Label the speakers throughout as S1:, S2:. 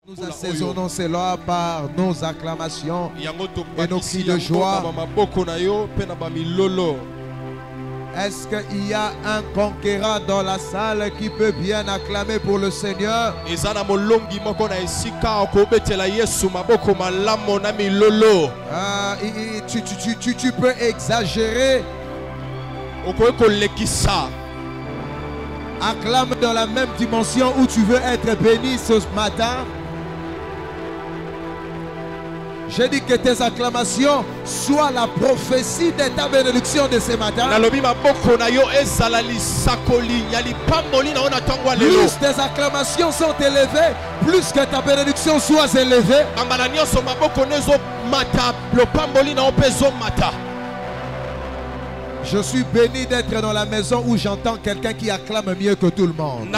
S1: Nous assaisonnons cela par nos acclamations et nos cris de joie. Est-ce qu'il y a un conquérant dans la salle qui peut bien acclamer pour le Seigneur? Tu peux exagérer. Acclame dans la même dimension où tu veux être béni ce matin. J'ai dit que tes acclamations soient la prophétie de ta bénédiction de ce matin. Plus tes acclamations sont élevées, plus que ta bénédiction soit élevée. Je suis béni d'être dans la maison où j'entends quelqu'un qui acclame mieux que tout le monde.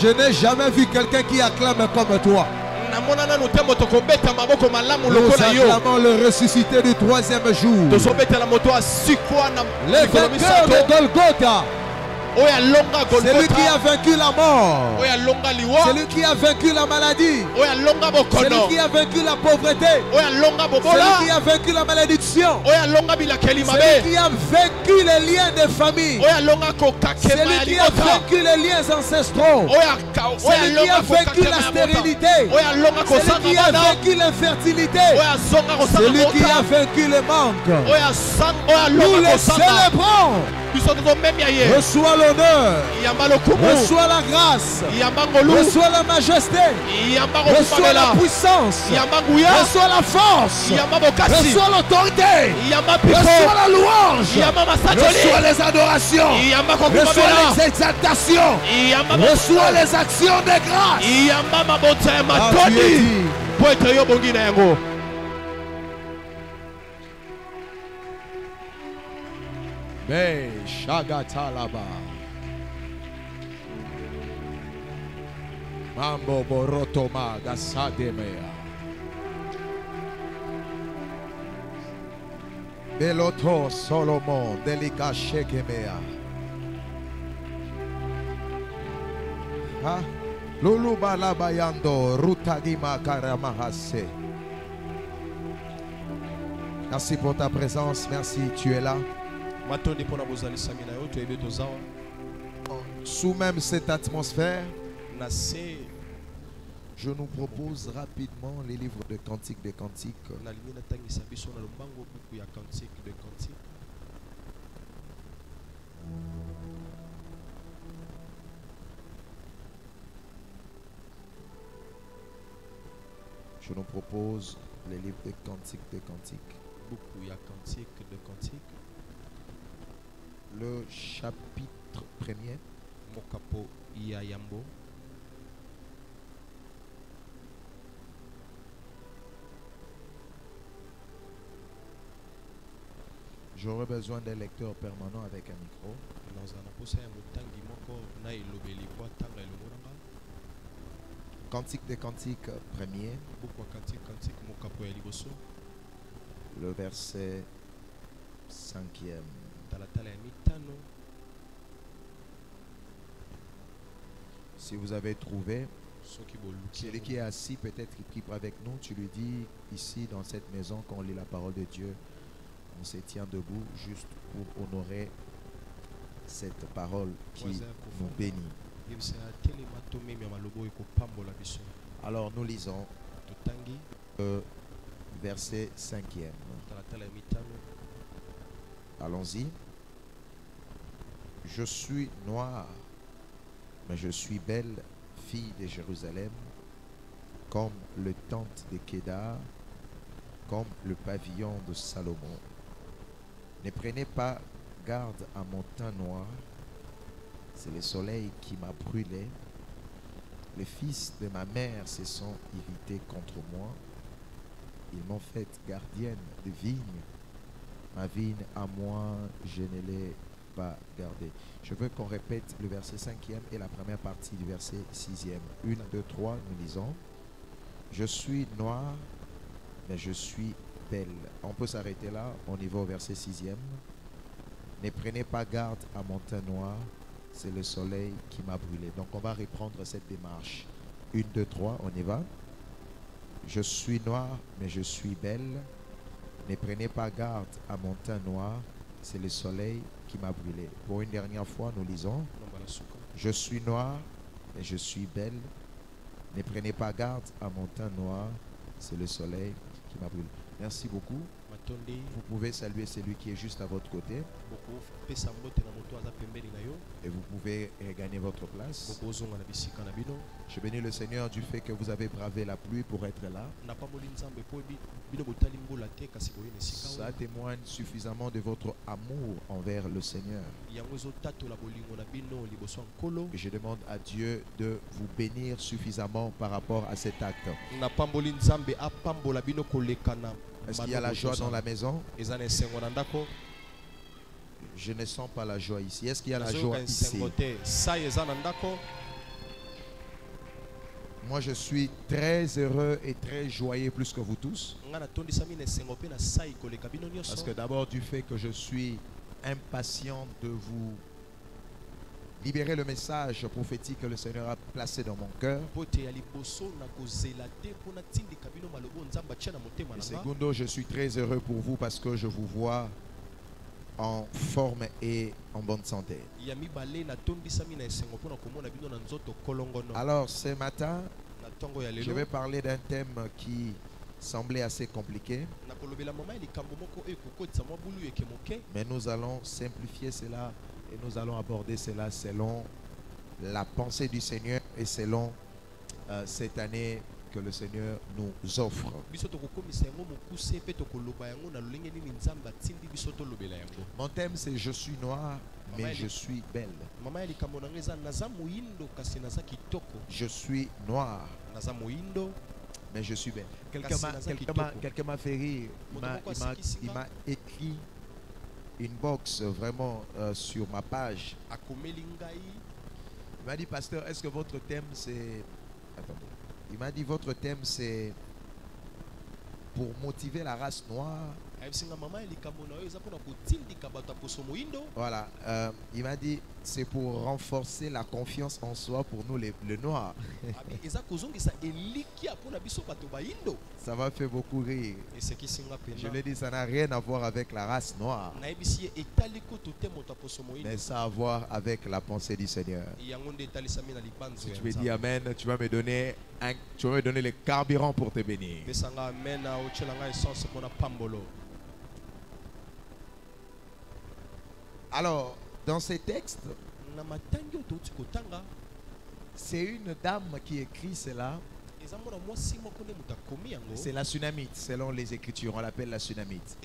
S1: Je n'ai jamais vu quelqu'un qui acclame comme toi. Nous acclamons le ressuscité du troisième jour. Le vainqueur de Golgotha. C'est lui qui a vaincu la mort. C'est lui qui a vaincu la maladie. C'est lui qui a vaincu la pauvreté. C'est lui qui a vaincu la malédiction. C'est lui qui a vaincu les liens de famille. C'est lui qui a vaincu les liens ancestraux. C'est lui qui a vaincu la stérilité. C'est lui qui a vaincu l'infertilité. C'est lui qui a vaincu le manque. Nous le célébrons. Reçois l'honneur, reçois la grâce, reçois la majesté, reçois la puissance, reçois la force, reçois l'autorité, reçois la louange, reçois les adorations, reçois les exaltations, reçois les actions de grâce. Shagatalaba Mambo Borotoma Gasademea Beloto Solomon Delika Shekemea Lulu Balabayando Rutadima Karamahase. Merci pour ta présence, merci, tu es là. Sous même cette atmosphère, je nous propose rapidement les livres de Cantiques des Cantiques. Je nous propose les livres de Cantiques des Cantiques. Le chapitre 1er. J'aurais besoin d'un lecteur permanent avec un micro. Cantique des Cantiques 1er. Le verset 5e. Si vous avez trouvé, celui qui est assis, peut-être qui prie avec nous, tu lui dis ici dans cette maison, quand on lit la parole de Dieu, on se tient debout juste pour honorer cette parole qui nous bénit. Alors nous lisons le verset 5e. Allons-y. Je suis noire, mais je suis belle, fille de Jérusalem, comme le tente de Kédar, comme le pavillon de Salomon. Ne prenez pas garde à mon teint noir, c'est le soleil qui m'a brûlé. Les fils de ma mère se sont irrités contre moi. Ils m'ont fait gardienne de vigne. Ma vigne à moi, je ne l'ai pas gardée. Je veux qu'on répète le verset 5e et la première partie du verset 6e. 1, 2, 3, nous lisons. Je suis noir, mais je suis belle. On peut s'arrêter là, on y va au verset 6e. Ne prenez pas garde à mon teint noir, c'est le soleil qui m'a brûlé. Donc on va reprendre cette démarche. 1, 2, 3, on y va. Je suis noir, mais je suis belle. Ne prenez pas garde à mon teint noir, c'est le soleil qui m'a brûlé. Pour une dernière fois, nous lisons. Je suis noir, mais je suis belle. Ne prenez pas garde à mon teint noir, c'est le soleil qui m'a brûlé. Merci beaucoup. Vous pouvez saluer celui qui est juste à votre côté. Et vous pouvez regagner votre place. Je bénis le Seigneur du fait que vous avez bravé la pluie pour être là. Ça témoigne suffisamment de votre amour envers le Seigneur. Et je demande à Dieu de vous bénir suffisamment par rapport à cet acte. Est-ce qu'il y a la joie dans la maison? Je ne sens pas la joie ici. Est-ce qu'il y a la joie ici? Moi, je suis très heureux et très joyeux plus que vous tous. Parce que d'abord, du fait que je suis impatient de vous libérer le message prophétique que le Seigneur a placé dans mon cœur. Et secondo, je suis très heureux pour vous parce que je vous vois en forme et en bonne santé. Alors ce matin, je vais parler d'un thème qui semblait assez compliqué. Mais nous allons simplifier cela et nous allons aborder cela selon la pensée du Seigneur et selon cette année que le Seigneur nous offre. Mon thème c'est je suis noir mais je suis belle. Je suis noir mais je suis belle. Quelqu'un m'a fait rire. Il m'a écrit une box vraiment sur ma page. Il m'a dit, pasteur, est-ce que votre thème c'est... Attendez. Il m'a dit, votre thème c'est pour motiver la race noire. Voilà. Il m'a dit, c'est pour renforcer la confiance en soi pour nous les noirs. Ça m'a fait beaucoup rire. Je lui ai dit, ça n'a rien à voir avec la race noire, mais ça a à voir avec la pensée du Seigneur. Si tu me dis amen, tu vas me donner le carburant pour te bénir. Alors, dans ces textes, c'est une dame qui écrit cela. C'est la Sunamite, selon les Écritures, on l'appelle la Sunamite.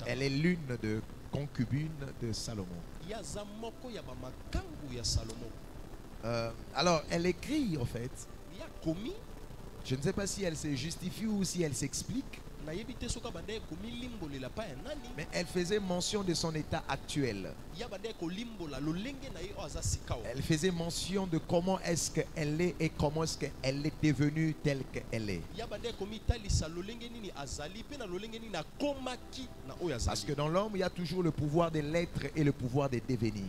S1: Elle est l'une de concubines de Salomon. Alors, elle écrit en fait. Je ne sais pas si elle se justifie ou si elle s'explique. Mais elle faisait mention de son état actuel. Elle faisait mention de comment est-ce qu'elle est et comment est-ce qu'elle est devenue telle qu'elle est. Parce que dans l'homme, il y a toujours le pouvoir de l'être et le pouvoir de devenir.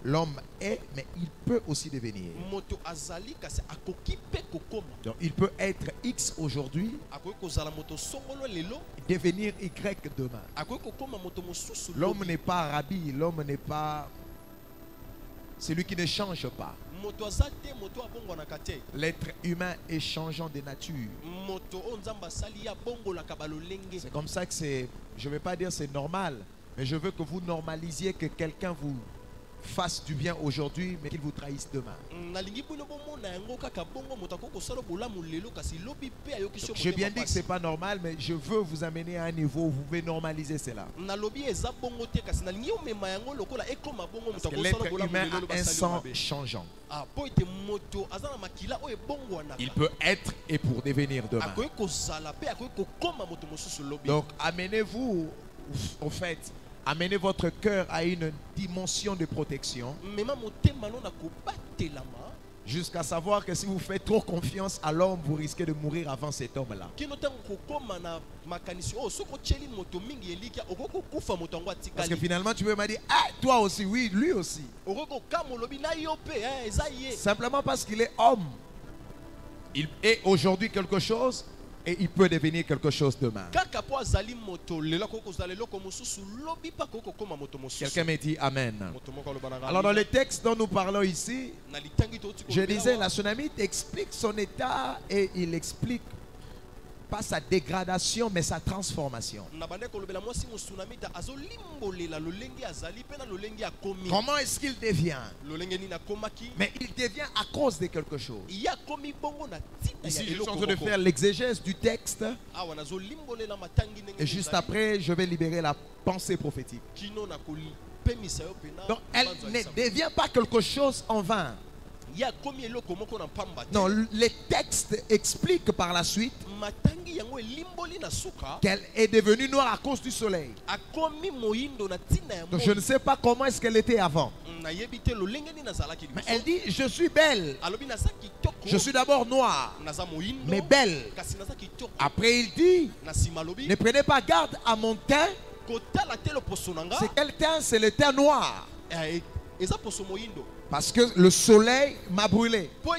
S1: L'homme est, mais il peut aussi devenir. Donc, il peut être X aujourd'hui, devenir Y demain. L'homme n'est pas rabbi, l'homme n'est pas celui qui ne change pas. L'être humain est changeant de nature. C'est comme ça que c'est, je ne vais pas dire c'est normal, mais je veux que vous normalisiez que quelqu'un vous fasse du bien aujourd'hui, mais qu'il vous trahisse demain. J'ai bien dit que ce n'est pas normal, mais je veux vous amener à un niveau où vous pouvez normaliser cela. Parce que l'être humain a un sang changeant. Il peut être et pour devenir demain. Donc amenez-vous au fait. Amenez votre cœur à une dimension de protection. Jusqu'à savoir que si vous faites trop confiance à l'homme, vous risquez de mourir avant cet homme-là. Parce que finalement, tu peux me dire, ah, toi aussi, oui, lui aussi. Simplement parce qu'il est homme. Il est aujourd'hui quelque chose et il peut devenir quelque chose demain. Quelqu'un me dit Amen. Alors dans le texte dont nous parlons ici, je disais, la Sunamite explique son état et il explique pas sa dégradation mais sa transformation. Comment est-ce qu'il devient? Mais il devient à cause de quelque chose. Ici je suis en train de faire l'exégèse du texte et juste après je vais libérer la pensée prophétique. Donc elle ne devient pas quelque chose en vain. Non, les textes expliquent par la suite qu'elle est devenue noire à cause du soleil. Donc je ne sais pas comment est-ce qu'elle était avant. Mais elle dit, je suis belle. Je suis d'abord noire, mais belle. Après il dit, ne prenez pas garde à mon teint. C'est quel teint? C'est le teint noir. Parce que le soleil m'a brûlé. Donc,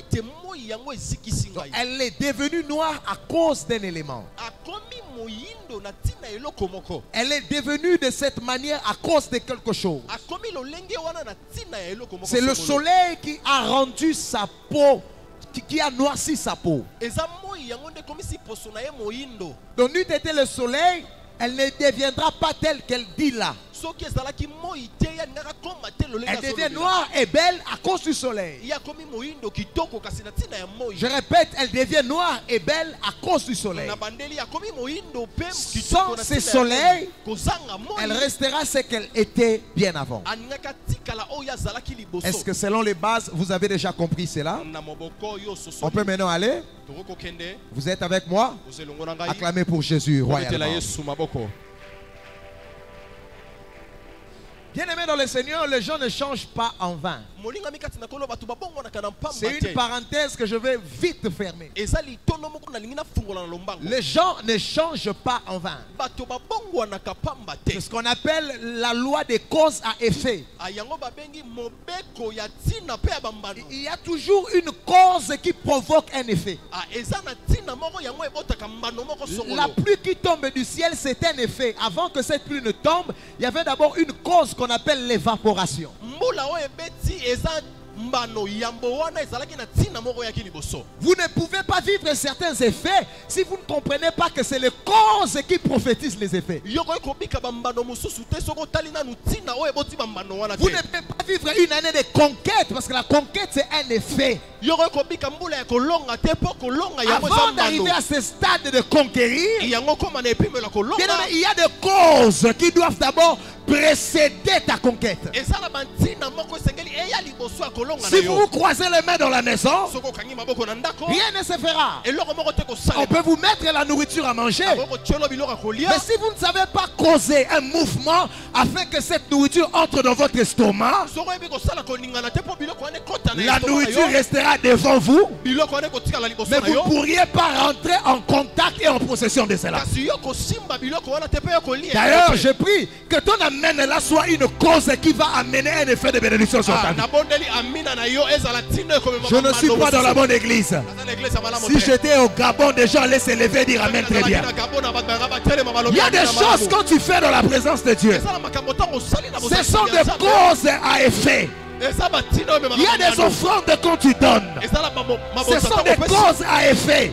S1: elle est devenue noire à cause d'un élément. Elle est devenue de cette manière à cause de quelque chose. C'est le soleil qui a rendu sa peau, qui a noirci sa peau. Donc, n'eût été le soleil, elle ne deviendra pas telle qu'elle dit là. Elle devient noire et belle à cause du soleil. Je répète, elle devient noire et belle à cause du soleil. Sans ce soleil, elle restera ce qu'elle était bien avant. Est-ce que selon les bases, vous avez déjà compris cela? On peut maintenant aller? Vous êtes avec moi? Acclamez pour Jésus royalement. Bien-aimés dans le Seigneur, les gens ne changent pas en vain. C'est une parenthèse que je vais vite fermer. Les gens ne changent pas en vain. C'est ce qu'on appelle la loi des causes à effet. Il y a toujours une cause qui provoque un effet. La pluie qui tombe du ciel, c'est un effet. Avant que cette pluie ne tombe, il y avait d'abord une cause qu'on appelle l'évaporation. Vous ne pouvez pas vivre certains effets si vous ne comprenez pas que c'est les causes qui prophétisent les effets. Vous ne pouvez pas vivre une année de conquête parce que la conquête c'est un effet. Avant d'arriver à ce stade de conquérir, il y a des causes qui doivent d'abord précéder ta conquête. Si vous croisez les mains dans la maison, rien ne se fera. On peut vous mettre la nourriture à manger, mais si vous ne savez pas causer un mouvement afin que cette nourriture entre dans votre estomac, la nourriture restera devant vous, mais vous ne pourriez pas rentrer en contact et en possession de cela. D'ailleurs, je prie que ton amen là soit une cause qui va amener un effet de bénédiction sur ta vie. Je ne suis pas dans la bonne église. Si j'étais au Gabon, des gens allaient se lever et dire amen très bien. Il y a des choses quand tu fais dans la présence de Dieu. Ce sont des causes à effet. Il y a des offrandes quand tu donnes. Ce sont des causes à effet.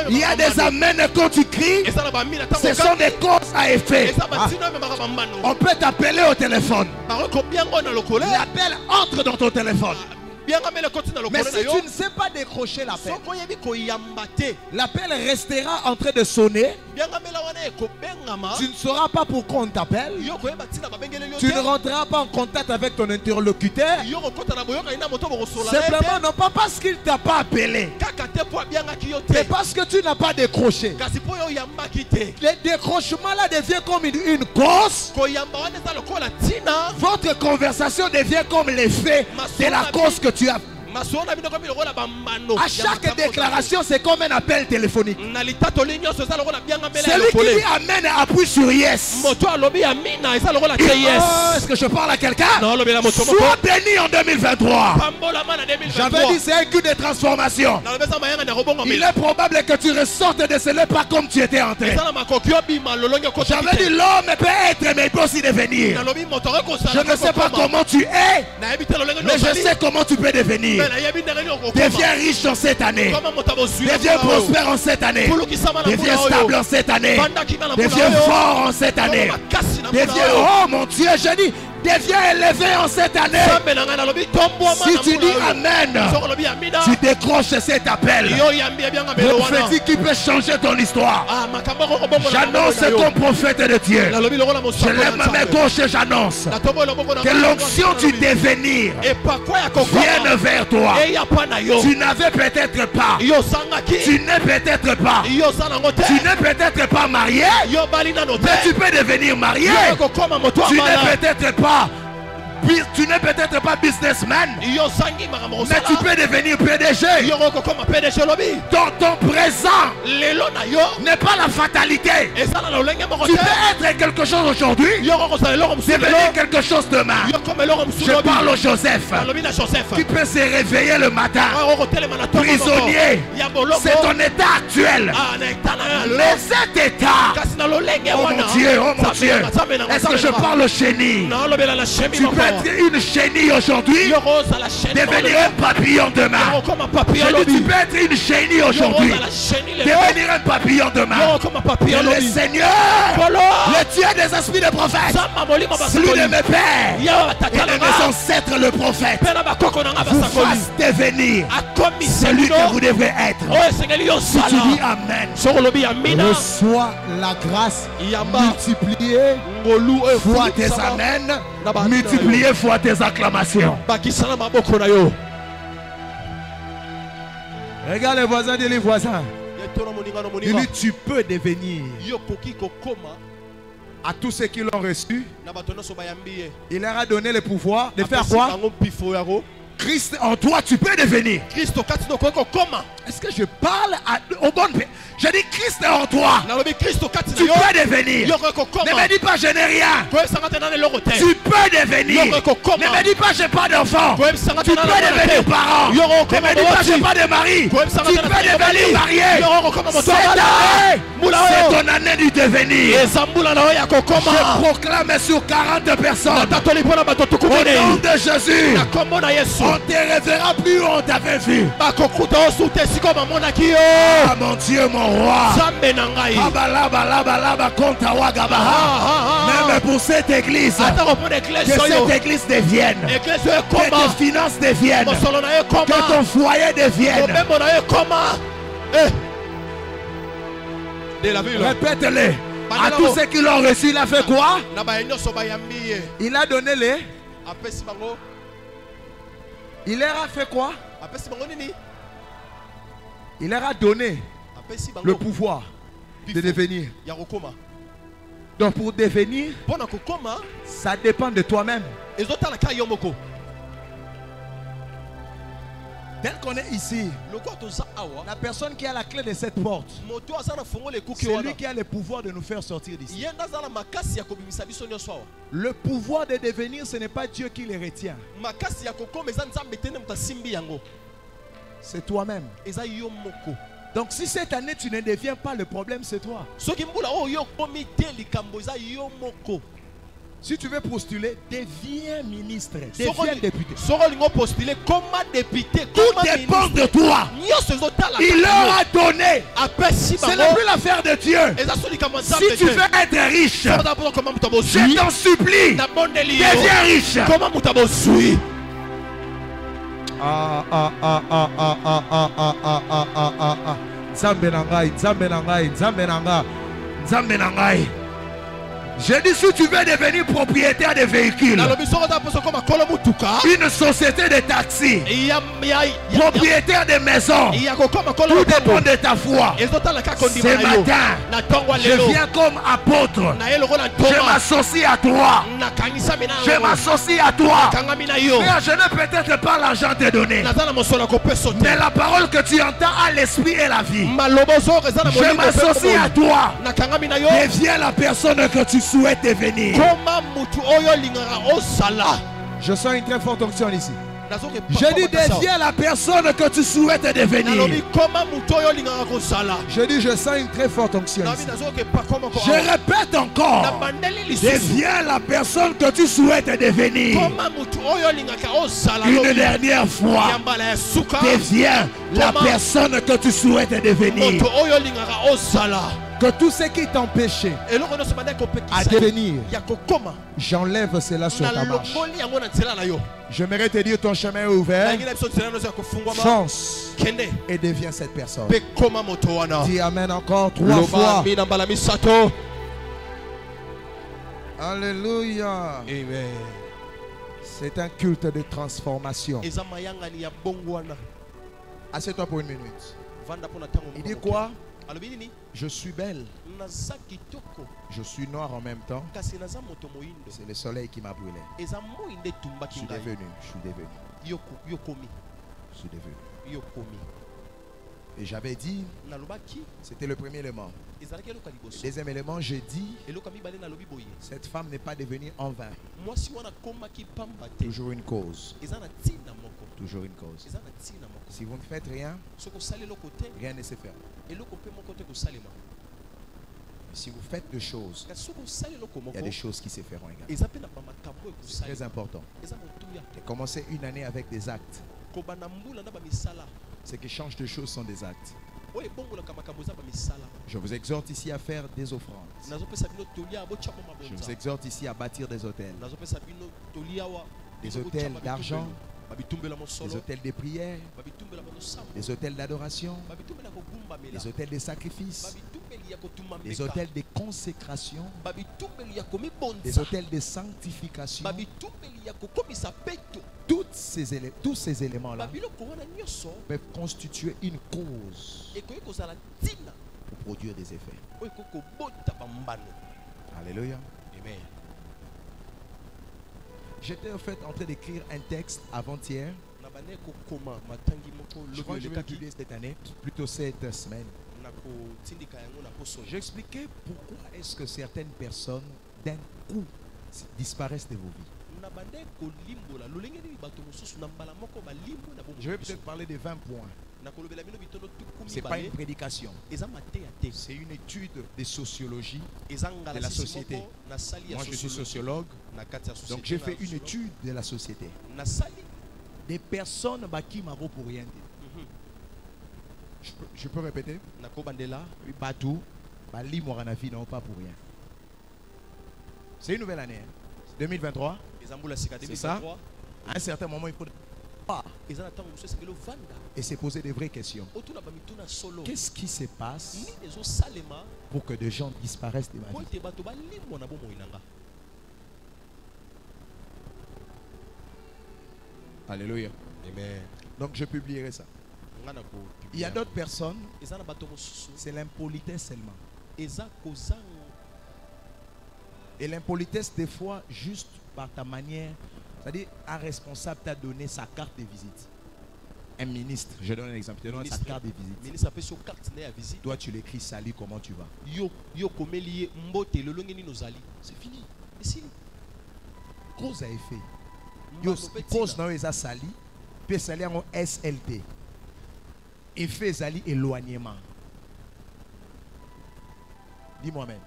S1: Il y a des amens quand tu cries. Ce sont des causes à effet. On peut t'appeler au téléphone. L'appel entre dans ton téléphone. Mais si tu ne sais pas décrocher l'appel, l'appel restera en train de sonner. Tu ne sauras pas pourquoi on t'appelle. Tu ne rentreras pas en contact avec ton interlocuteur. Simplement non pas parce qu'il ne t'a pas appelé, mais parce que tu n'as pas décroché. Le décrochement là devient comme une cause. Votre conversation devient comme l'effet de la cause que tu as À chaque déclaration, c'est comme un appel téléphonique. Celui qui dit Amen appuie sur Yes. Est-ce que je parle à quelqu'un? Sois béni en 2023. J'avais dit c'est un coup de transformation. Il est probable que tu ressortes de cela pas comme tu étais entré. J'avais dit l'homme peut être mais il peut aussi devenir. Je ne sais pas comment tu es, mais je sais comment tu peux devenir. Deviens riche en cette année. Deviens prospère en cette année. Deviens stable en cette année. Deviens fort en cette année. Deviens, oh mon Dieu, je dis, deviens élevé en cette année. Si tu dis Amen, tu décroches cet appel prophétique qui peut changer ton histoire. J'annonce ton prophète de Dieu. Je lève ma main gauche et j'annonce que l'onction du devenir vienne vers toi. Tu n'avais peut-être pas. Tu n'es peut-être pas. Tu n'es peut-être pas marié, mais tu peux devenir marié. Tu n'es peut-être pas. Tu n'es peut-être pas businessman, mais tu peux devenir PDG. Ton présent n'est pas la fatalité. Tu peux être quelque chose aujourd'hui, devenir quelque chose demain. Je parle au Joseph qui peut se réveiller le matin prisonnier. C'est ton état actuel. Mais cet état, oh mon Dieu, oh mon Dieu, est-ce que je parle au chenille? Tu peux être une chenille aujourd'hui, devenir un papillon demain. Je dis, tu peux être une chenille aujourd'hui, devenir un papillon demain. Que le Seigneur, le Dieu des esprits de prophètes, celui de mes pères et de mes ancêtres le prophète, vous fasse devenir celui que vous devrez être. Si tu dis Amen, reçois la grâce multipliée fois tes Amen, multiplié fois tes acclamations. Regarde les voisins, dis les voisins. Il dit tu peux devenir. À tous ceux qui l'ont reçu, il leur a donné le pouvoir de faire quoi? Christ en toi, tu peux devenir. Est-ce que je parle au bon père? Je dis Christ est en toi. Tu peux devenir. Ne me dis pas je n'ai rien. Tu peux devenir. Ne me dis pas j'ai pas d'enfant. Tu peux devenir parent. Ne me dis pas j'ai pas de mari. Tu peux devenir marié. C'est ton année du devenir. Je proclame sur 40 personnes. Au nom de Jésus. On ne te reverra plus où on t'avait vu. Ah mon Dieu, mon roi. Même pour cette église, que cette église devienne, que tes finances deviennent, que ton foyer devienne. Répète-le. À tous ceux qui l'ont reçu, il a fait quoi? Il a donné les. Il leur a fait quoi? Il leur a donné le pouvoir de devenir. Donc pour devenir, ça dépend de toi-même. Tel qu'on est ici, la personne qui a la clé de cette porte, c'est lui qui a le pouvoir de nous faire sortir d'ici. Le pouvoir de devenir, ce n'est pas Dieu qui le retient. C'est toi-même. Donc si cette année tu ne deviens pas, le problème c'est toi. Si tu veux postuler, deviens ministre, deviens député. Tout dépend de toi. Il leur a donné. Ce n'est plus l'affaire de Dieu. Si tu veux être riche, je t'en supplie, deviens riche. Nzambe na ngai, Nzambe na ngai, Nzambe na ngai, Nzambe na ngai.
S2: J'ai dit, si tu veux devenir propriétaire de véhicules, une société de taxi, propriétaire de maisons, tout dépend de ta foi. Ce matin, je viens comme apôtre. Je m'associe à toi. Je m'associe à toi. Frère, je n'ai peut-être pas l'argent à te donner, mais la parole que tu entends a l'esprit et la vie. Je m'associe à toi. Deviens la personne que tu souhaites devenir.
S1: Je sens une très forte onction ici.
S2: Je dis, deviens la personne que tu souhaites devenir.
S1: Je dis, je sens une très forte onction ici.
S2: Je répète encore, deviens la personne que tu souhaites devenir. Une dernière fois, deviens la personne que tu souhaites devenir.
S1: Que tout ce qui t'empêchait à devenir, j'enlève cela sur ta marche. J'aimerais te dire, ton chemin est ouvert. Fonce et deviens cette personne. Dis amen encore 3 fois. Alléluia.
S3: Amen.
S1: C'est un culte de transformation. Assieds-toi pour 1 minute. Il dit quoi? Je suis belle. Je suis noir en même temps. C'est le soleil qui m'a brûlé. Je suis devenu. Et j'avais dit, c'était le premier élément. Le deuxième élément, j'ai dit, cette femme n'est pas devenue en vain. Toujours une cause. Toujours une cause. Si vous ne faites rien, rien ne se fait. Si vous faites des choses, il y a des choses qui se feront également. C'est très important. Et commencer une année avec des actes. Ce qui change de choses sont des actes. Je vous exhorte ici à faire des offrandes. Je vous exhorte ici à bâtir des hôtels. Des hôtels d'argent, des hôtels de prière, des hôtels d'adoration, des hôtels de sacrifice, des hôtels de consécration, des hôtels de sanctification. Tous ces éléments-là peuvent constituer une cause pour produire des effets. Alléluia.
S3: Amen.
S1: J'étais en fait en train d'écrire un texte avant-hier. Je crois que je vais le publier cette année, plutôt cette semaine. J'expliquais pourquoi est-ce que certaines personnes d'un coup disparaissent de vos vies. Je vais peut-être parler de 20 points. Ce n'est pas une prédication. C'est une étude de sociologie de la société. Moi, je suis sociologue. Donc, j'ai fait une étude de la société. Des personnes qui m'ont pour rien dire. Je peux répéter? Batou, Bali Moranafi n'ont pas pour rien. C'est une nouvelle année. 2023. C'est ça. À un certain moment, il faut et se poser des vraies questions. Qu'est-ce qui se passe pour que des gens disparaissent de ma vie? Alléluia.
S3: Amen.
S1: Donc je publierai ça. Il y a d'autres personnes, c'est l'impolitesse seulement. Et l'impolitesse des fois juste par ta manière. C'est-à-dire, un responsable t'a donné sa carte de visite. Un ministre, je donne un exemple, te donne sa carte de visite. Toi, tu l'écris, salut, comment tu vas? C'est fini. Cause à effet. Cause non, ils ont sali. Puis sali en SLT. Effet sali éloignement. Dis-moi même.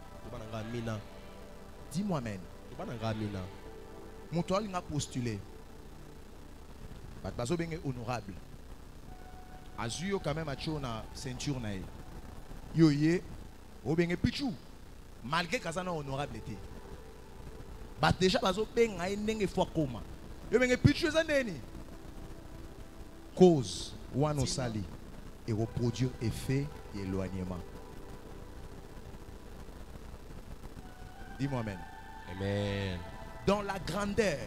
S1: Dis-moi même. Mon toit a postulé. Bazo est honorable. Azuyo quand même a na ceinture na yo ye o benge pichu malgré que ça na honorable été. Ba déjà bazo benga ndenge fois koma. Yo benge pichu za neni. Cause wano sali et reproduire effet et éloignement. Dis-moi amen.
S2: Amen.
S1: Dans la grandeur,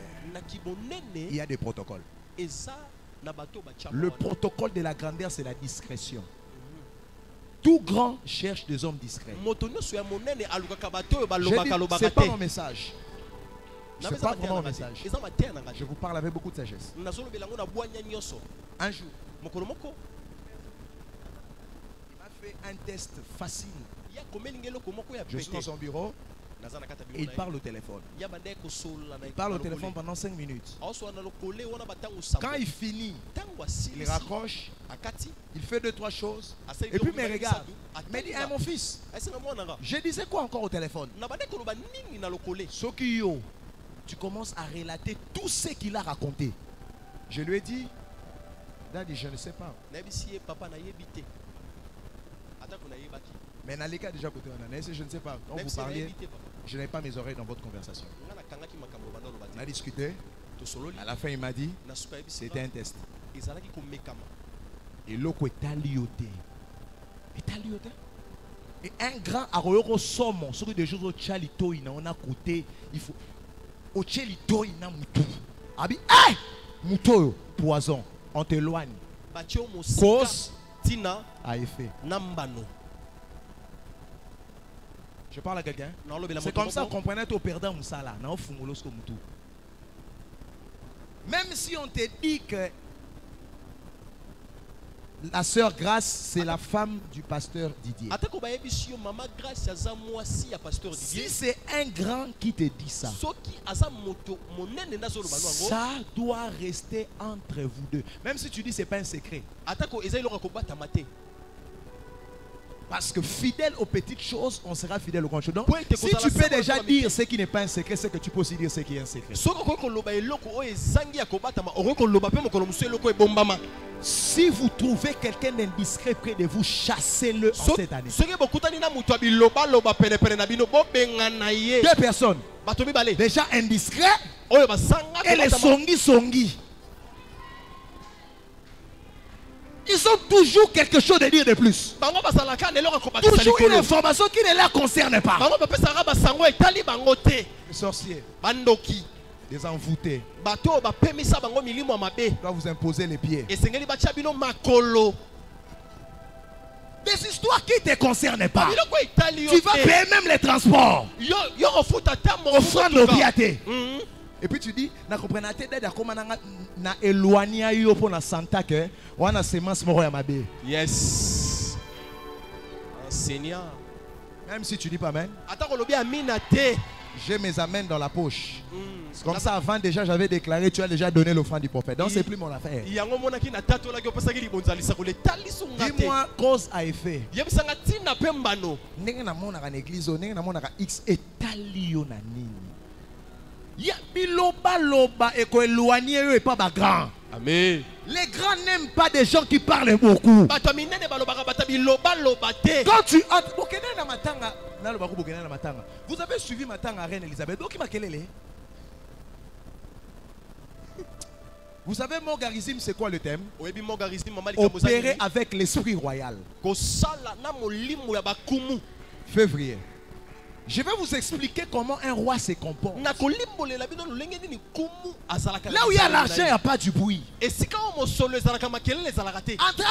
S1: il y a des protocoles. Le protocole de la grandeur, c'est la discrétion. Tout grand cherche des hommes discrets. Ce n'est pas mon message. Ce n'est pas vraiment mon message. Je vous parle avec beaucoup de sagesse. Un jour, il m'a fait un test facile. Je suis dans son bureau et il parle au téléphone. Il parle au téléphone pendant 5 minutes. Quand il finit, il raccroche, il fait 2-3 choses et puis il me regarde. Il me dit, hey, mon fils, je disais quoi encore au téléphone? Sokiyo, tu commences à relater tout ce qu'il a raconté. Je lui ai dit, Daddy, je ne sais pas. Mais Nalika déjà côté je ne sais pas. Quand vous parliez, je n'avais pas mes oreilles dans votre conversation. On a discuté. À la fin, il m'a dit, c'était un test. Et l'autre est alioté. Et un grand aroyoko somo, sur des choses au chalito, on a côté, il faut au chalito, il a moutou. Abi, hey! Moutou, poison, on t'éloigne. Cause à effet. Je parle à quelqu'un. C'est comme ça qu'on comprenait au perdant Moussala. Même si on te dit que la sœur Grâce, c'est la femme du pasteur Didier. Si c'est un grand qui te dit ça, ça doit rester entre vous deux. Même si tu dis que ce n'est pas un secret. Parce que fidèle aux petites choses, on sera fidèle aux grandes choses. Donc, si tu peux déjà dire ce qui n'est pas un secret, c'est que tu peux aussi dire ce qui est un secret. Si vous trouvez quelqu'un d'indiscret près de vous, chassez-le en cette année. 2 personnes déjà indiscrets et les songi. Ils ont toujours quelque chose à dire de plus. Toujours une information qui ne la concerne pas. Les sorciers, les envoûtés, doivent vous imposer les pieds. Des histoires qui ne te concernent pas. Tu vas payer même les transports. Offrande au biaté. Et puis tu dis, na comprenate d'aide comment na éloigné yo pour na santa que on a semence moro ya mabe. Yes. Seigneur. Même si tu dis pas amen. J'ai mes amens dans la poche. C'est comme ça avant déjà j'avais déclaré, tu as déjà donné l'offrande du prophète. Donc c'est plus mon affaire. Dis-moi cause à effet. Ndenge na mona na église, ndenge na mona ka X etalio na nini. Ya biloba loba et ko éloigné eux et pas ba grand. Amen. Les grands n'aiment pas des gens qui parlent beaucoup. Quand tu entres, vous avez suivi Matanga Reine Elisabeth. Donc il m'a kelele. Vous savez Mogarisme c'est quoi le thème? Opérer avec l'esprit royal. Février. Je vais vous expliquer comment un roi se comporte. Là où il y a l'argent, il n'y a pas du bruit. Entrer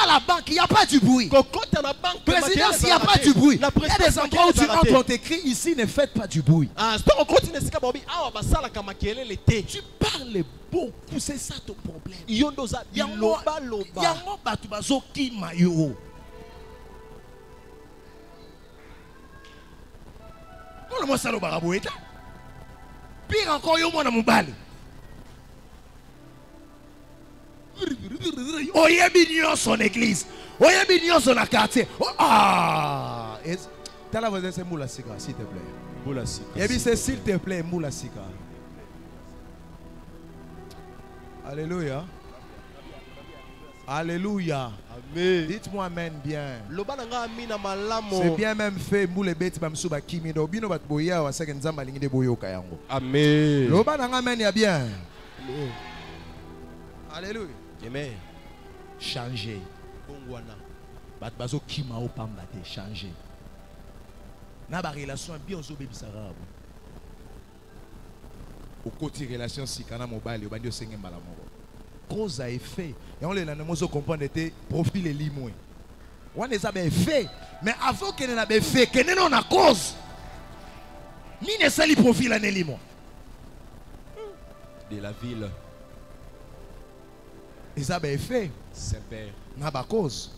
S1: à la banque, il n'y a pas du bruit. Présidence, il n'y a pas du bruit. Il y a des endroits où tu entres, on t'écrit ici, ne faites pas du bruit. Tu parles beaucoup, c'est ça ton problème. Il y a pire encore, il y a mon bal. Oyebignon son église. Oyebignon son quartier. Ah! T'as la voix de c'est Moula Sika, s'il te plaît. Moula Sika. Et puis c'est s'il te plaît, Moula Sika. Alléluia. Alléluia. Amen. Dites-moi amen bien. C'est bien même fait. Moule bête bamsuba kimi do bino bat boya wa seken nzamba lingi de boyo kayango. Amen. Loba nanga amen ya bien. Alléluia. Amen. Changer. Bongwana. Bat bazo kima o pamba te changer. Na ba relation bien zo bebisara. au côté relation si kana mobile au bandio sengé malamoko cause à effet et on les n'a pas comprendre était profil et limoué on les a bien fait mais avant que n'a bien fait que non a cause ni ne sali profil en limon
S3: de la ville
S1: ils a bien fait
S3: c'est père
S1: n'a pas cause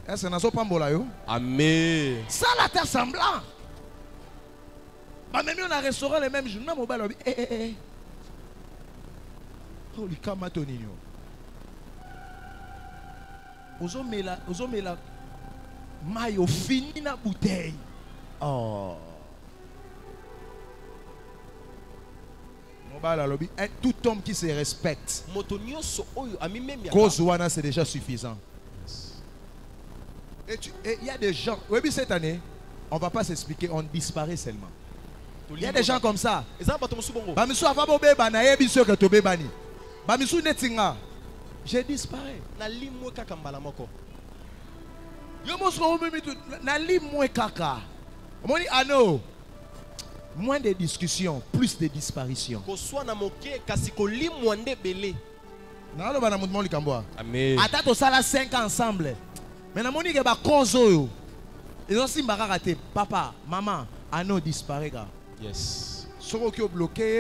S1: est-ce que n'a pas mbola yo
S3: amen
S1: ça la terre semblant même on a restaurant les mêmes jours na mobile oh li kama toninyo ozomela mayo fini na bouteille oh mobile lobby tout homme qui se respecte cause wana c'est déjà suffisant et il y a des gens oui cette année on va pas s'expliquer on disparaît seulement il y a des gens comme ça bamisu avabo beba na yebi so que to bebani bamisu netinga je disparais
S3: na limwe kaka mbala moko
S1: yo mosko mimi na limwe kaka moni ano moins de discussions plus de disparitions
S3: ko soit na moke kasi ko limwe nde belé
S1: na lo bana mutu likamboa
S3: amen
S1: ata to sala 5 ans ensemble mais na moni ke ba kozo yo ils ont simba raté papa maman ano disparaît ga
S3: yes
S1: soko ki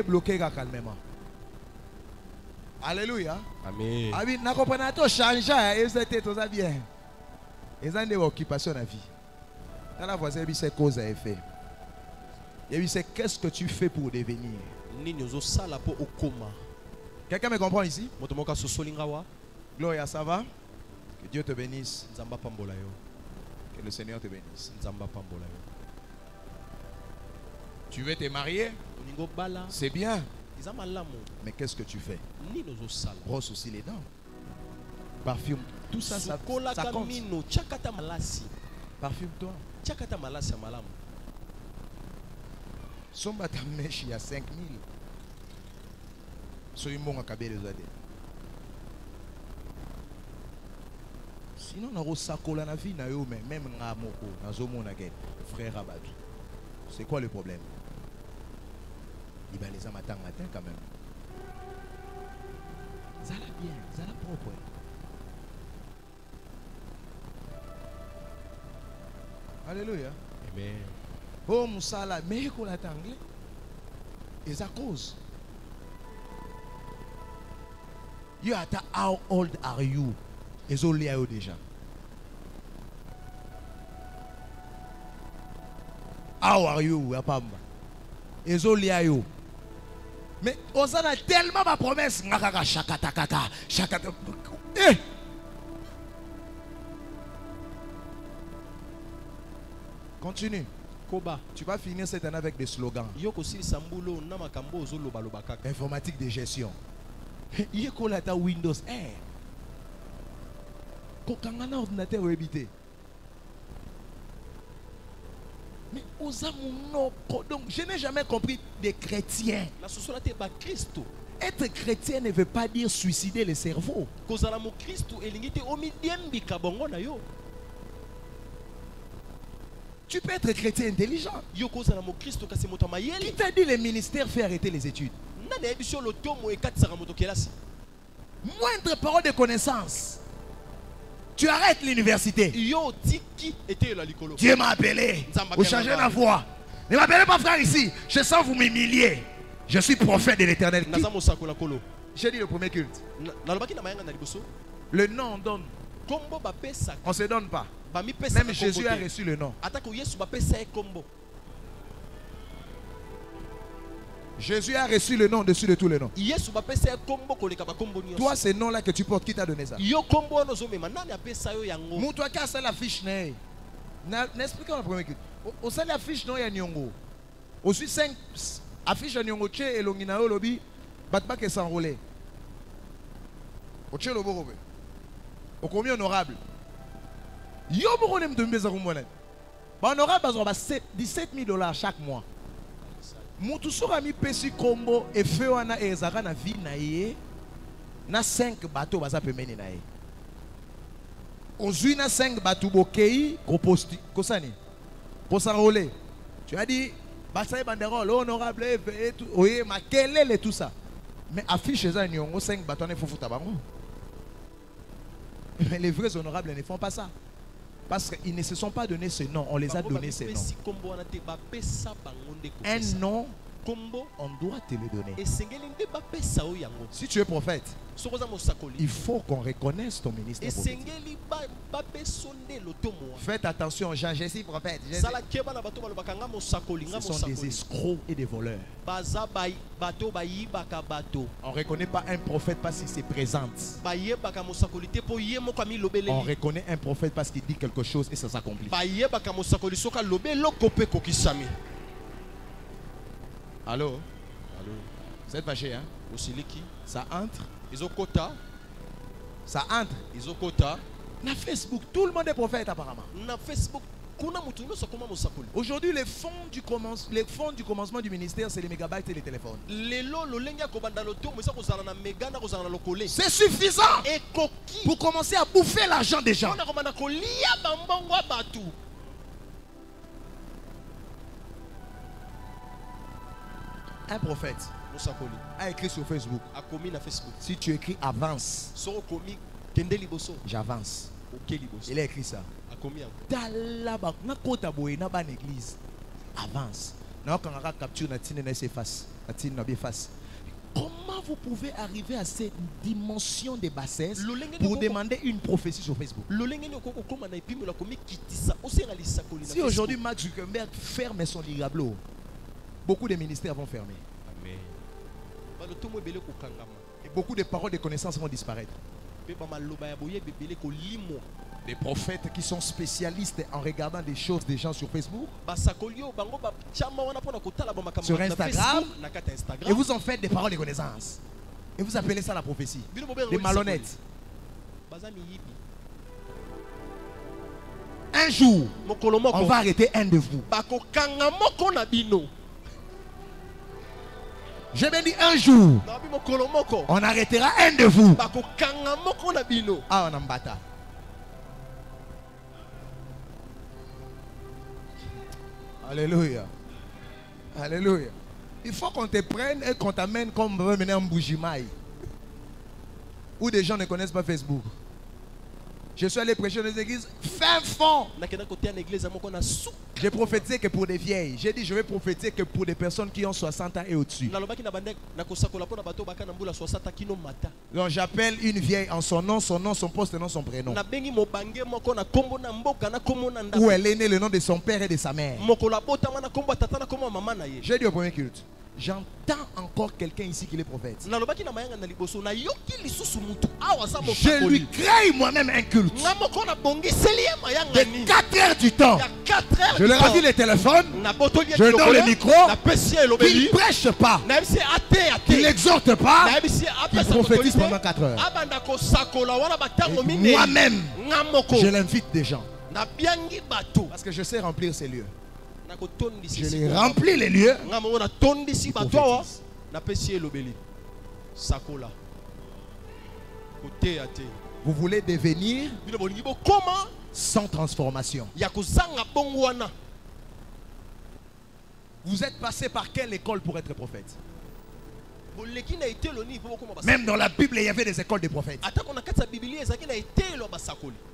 S1: bloqué calmement alléluia
S3: amen
S1: abi na comprendre to changer et c'était tout ça bien ils ont des occupations dans la vie dans la voisin bi c'est cause à effet et puis c'est qu'est-ce que tu fais pour devenir
S3: nini zo sala po okoma
S1: quelqu'un me comprend ici
S3: moto moka so solinga wa
S1: gloria ça va que Dieu te bénisse
S3: nzamba pambola yo
S1: que le Seigneur te bénisse
S3: nzamba pambola yo
S1: tu veux te marier c'est bien mais qu'est-ce que tu fais brosse aussi les dents parfume tout ça ça compte parfume-toi somba ta mèche il y a 5000 soy mon akabé les aider sinon na rosakola na vie na yo même nga moko nazomona ke frère Abadou c'est quoi le problème il va les amateurs matin quand même ça la bien ça la propre alléluia
S3: amen
S1: oh musala mais qu'on la tangle et ça cause you at how old are you et zo lia yo déjà how are you apamba et zo lia yo mais on s'en a tellement ma promesse ngakaka shakata kaka shakata eh continue
S3: koba
S1: tu vas finir cette année avec des slogans
S3: yoko sili sambulo na makambo ozoloba loba kaka
S1: informatique de gestion yeko la ta Windows kokanga ordinateur webité mais aux amours donc je n'ai jamais compris des chrétiens
S3: la société ba Christo
S1: être chrétien ne veut pas dire suicider le cerveau
S3: kozala mo Christo elingite omidiembi kabongo na yo
S1: tu peux être chrétien intelligent
S3: yo kozala mo Christo kasi moto mayele
S1: qui t'a dit le ministère fait arrêter les études
S3: nana ebisho lotomo ekatisaka moto kelasi
S1: moindre parole de connaissance tu arrêtes l'université. Dieu m'a appelé. Vous changez la voix. Ne m'appelez pas frère ici. Je sens vous m'humilier. Je suis prophète de l'Éternel. J'ai dit le premier culte. Le nom on donne. On ne se donne pas. Même Jésus a reçu le nom. Jésus a reçu le nom au-dessus de tous les noms. Toi, ce nom-là que tu portes, qui t'a donné ça? Toi qui as la fiche, n'expliquons la première chose. Au sein de la fiche, il y a Nyongo. Aussi 5 affiches à Nyongo, Tché et Longinao Lobby, Batba qui s'enrôlé. Au Tché Lobo, au combien honorable. Yo, beaucoup de m'dembe honorable, $17 000 chaque mois. Mutu sura mi pesi kombo e fe wana ezaka na vie na ye na 5 bateaux baza pemeni na ye ozui na 5 bateaux bokei ko posti ko sani ko s'enrôler tu as dit Basaï banderole, honorable, et tout. Oui, mais quel est tout ça? Mais affiche ça, il y a 5 bâtons, il faut foutre à baron. Mais les vrais honorables ne font pas ça. Parce qu'ils ne se sont pas donné ce nom, on les a donné ce nom. Un nom, on doit te le donner. Si tu es prophète, il faut qu'on reconnaisse ton ministère prophétique. Faites attention, Jean, je suis prophète. Ce sont des escrocs et des voleurs. On ne reconnaît pas un prophète parce qu'il se présente. On reconnaît un prophète parce qu'il dit quelque chose et ça s'accomplit. Allô? Vous êtes fâché, hein? Ça entre. Ça entre. Dans Facebook, tout le monde est prophète apparemment. Aujourd'hui, les fonds du commencement du ministère, c'est les mégabytes et les téléphones. C'est suffisant pour commencer à bouffer l'argent des gens. Un prophète a écrit sur Facebook. Si tu écris avance, j'avance. Il a écrit ça. Avance. Comment vous pouvez arriver à cette dimension de bassesse pour demander une prophétie sur Facebook? Si aujourd'hui Mark Zuckerberg ferme son Ligablo, beaucoup de ministères vont fermer. Amen. Et beaucoup de paroles de connaissances vont disparaître. Des prophètes qui sont spécialistes en regardant des choses des gens sur Facebook, sur Instagram, et vous en faites des paroles de connaissances. Et vous appelez ça la prophétie. Des malhonnêtes. Un jour, on va arrêter un de vous. Je vais dire un jour, on arrêtera un de vous. Ah, on en bata. Alléluia. Alléluia. Il faut qu'on te prenne et qu'on t'amène comme on veut mener en Bougimaï. Où des gens ne connaissent pas Facebook. Je suis allé prêcher dans les églises fin fond. J'ai prophétisé que pour des vieilles. J'ai dit je vais prophétiser que pour des personnes qui ont 60 ans et au-dessus. Donc j'appelle une vieille en son nom, son poste et non son prénom. Où elle est née, le nom de son père et de sa mère. J'ai dit au premier culte, j'entends encore quelqu'un ici qui est prophète. Je lui crée moi-même un culte. De 4 heures du temps. Je leur ai dit le téléphone. Je donne le micro. Il ne prêche pas. Il n'exhorte pas. Il prophétise pendant 4 heures. Moi-même, je l'invite des gens. Parce que je sais remplir ces lieux. Je les remplis les lieux. Vous voulez devenir sans transformation. Vous êtes passé par quelle école pour être prophète? Même dans la Bible, il y avait des écoles de prophètes.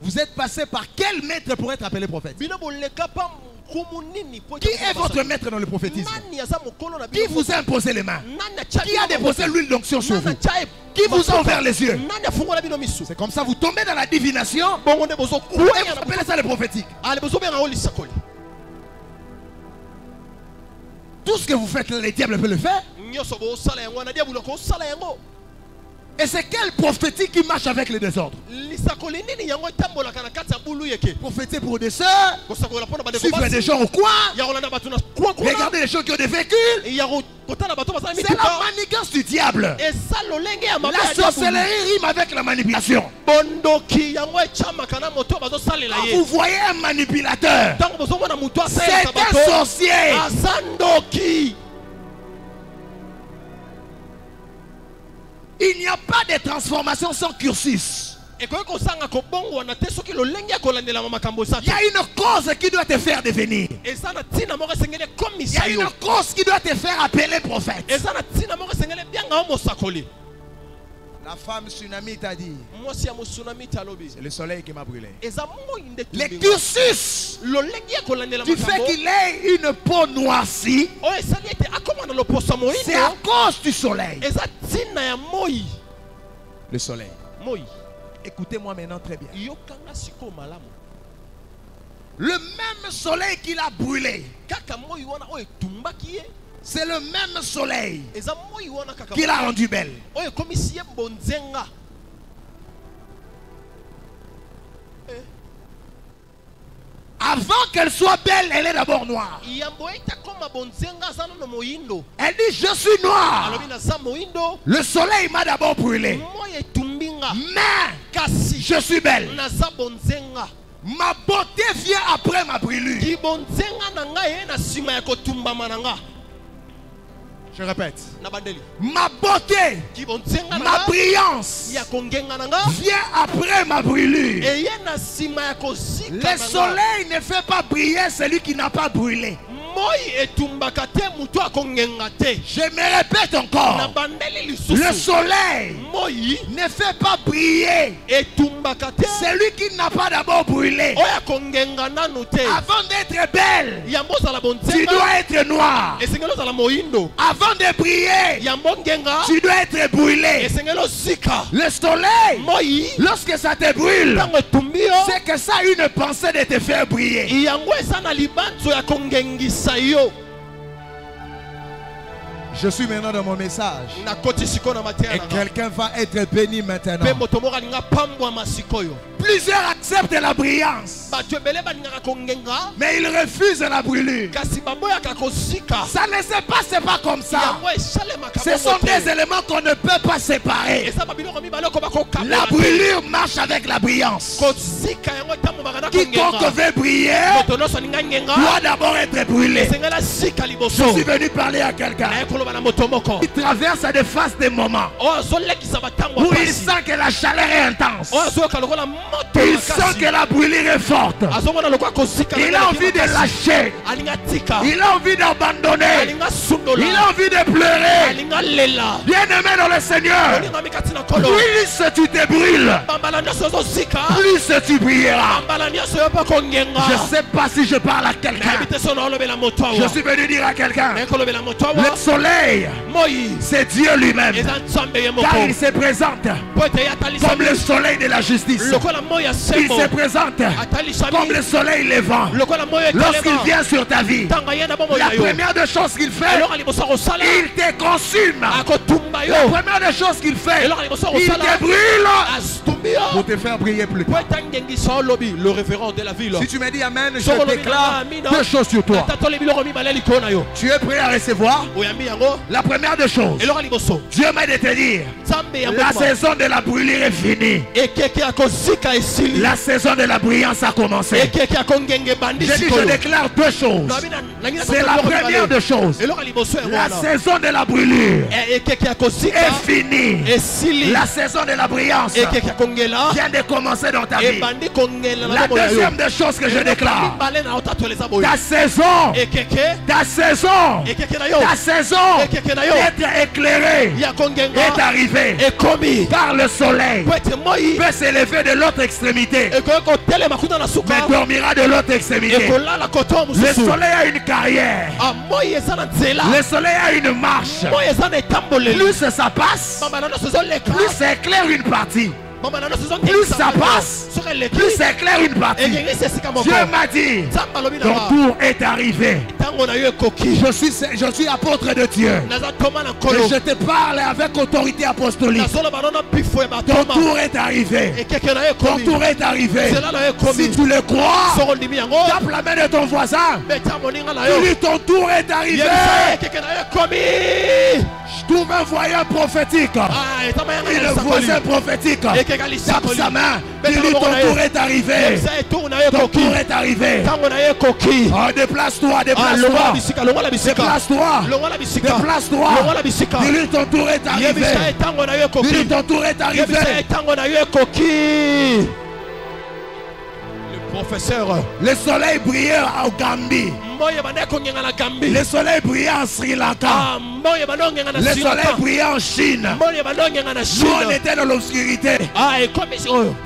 S1: Vous êtes passé par quel maître pour être appelé prophète? Qui est votre maître dans le prophétisme? Qui vous a imposé les mains? Qui a déposé l'huile d'onction sur vous? Qui vous a ouvert les yeux? C'est comme ça vous tombez dans la divination et vous appelez ça le prophétique. Tout ce que vous faites, le diable peut le faire. Et c'est quel prophétique qui marche avec le désordre? Prophétiser pour des sœurs, suivre des gens au coin, regarder les gens qui ont des véhicules. C'est la manigance du diable. La sorcellerie rime avec la manipulation. Quand vous voyez un manipulateur, c'est un sorcier. Il n'y a pas de transformation sans cursus.
S2: Il y a une cause qui doit te faire devenir. Il y a une cause qui doit te faire appeler prophète.
S1: La femme tsunami t'a dit, c'est le soleil qui m'a brûlé.
S2: Le cursus du fait qu'il ait une peau noircie, c'est à cause du soleil.
S1: Le soleil. Écoutez-moi maintenant très bien. Le même soleil qu'il a brûlé, c'est le même soleil qui l'a rendu belle. Avant qu'elle soit belle, elle est d'abord noire. Elle dit, je suis noire. Le soleil m'a d'abord brûlé. Mais je suis belle. Ma beauté vient après ma brûlure. Je répète. Ma beauté, ma brillance vient après ma brûlure. Le soleil ne fait pas briller celui qui n'a pas brûlé. Je me répète encore. Le soleil ne fait pas briller celui qui n'a pas d'abord brûlé. Avant d'être belle, tu dois être noir. Avant de briller, tu dois être brûlé. Le soleil, lorsque ça te brûle, c'est que ça a une pensée de te faire briller. Je suis maintenant dans mon message. Et quelqu'un va être béni maintenant. Plusieurs acceptent la brillance, mais ils refusent la brûlure. Ça ne se passe pas comme ça. Ce sont des éléments qu'on ne peut pas séparer. La brûlure marche avec la brillance. Quiconque veut briller doit d'abord être brûlé. Je suis venu parler à quelqu'un qui traverse des phases des moments où il sent que la chaleur est intense. Il sent que la brûlure est forte. Il a envie de lâcher. Il a envie d'abandonner. Il a envie de pleurer. Bien-aimé dans le Seigneur, plus tu te brûles, plus tu brilleras. Je ne sais pas si je parle à quelqu'un. Je suis venu dire à quelqu'un, le soleil, c'est Dieu lui-même. Car il se présente comme le soleil de la justice. Il se présente comme le soleil levant. Lorsqu'il vient sur ta vie, la première des choses qu'il fait, il te consume. La première des choses qu'il fait, il te brûle pour te faire briller plus tard.
S3: Le référent de la ville.
S1: Si tu me dis amen, je déclare deux choses sur toi. Tu es prêt à recevoir? La première des choses, Dieu m'a dit de te dire, la saison de la brûlure est finie. La saison de la brillance a commencé. Je dis, je déclare deux choses. C'est la première des choses. La saison de la brûlure est finie. La saison de la brillance vient de commencer dans ta vie. La deuxième des choses que je déclare, ta saison d'être éclairée est arrivée. Car le soleil peut s'élever de l'autre extrémité, mais dormira de l'autre extrémité. Le soleil a une carrière. Le soleil a une marche. Plus ça passe, plus ça éclaire une partie. Plus ça passe, plus ça éclaire une partie. Dieu m'a dit, ton tour est arrivé. Je suis apôtre de Dieu. Et je te parle avec autorité apostolique. Ton tour est arrivé. Ton tour est arrivé. Si tu le crois, tape la main de ton voisin. Dis-lui, ton tour est arrivé. Je trouve un voyant prophétique. Et le voisin prophétique tape sa main. Dis-lui, ton tour est arrivé. Ton tour est arrivé. Oh, déplace-toi, déplace-toi.
S2: Déplace-toi. Dis-lui ton tour est arrivé. Dis-lui ton tour est arrivé.
S1: Professeur,
S2: le soleil brillait au Gambie. Le soleil brillait en Sri Lanka. Le soleil brillait en Chine. Nous on était dans l'obscurité.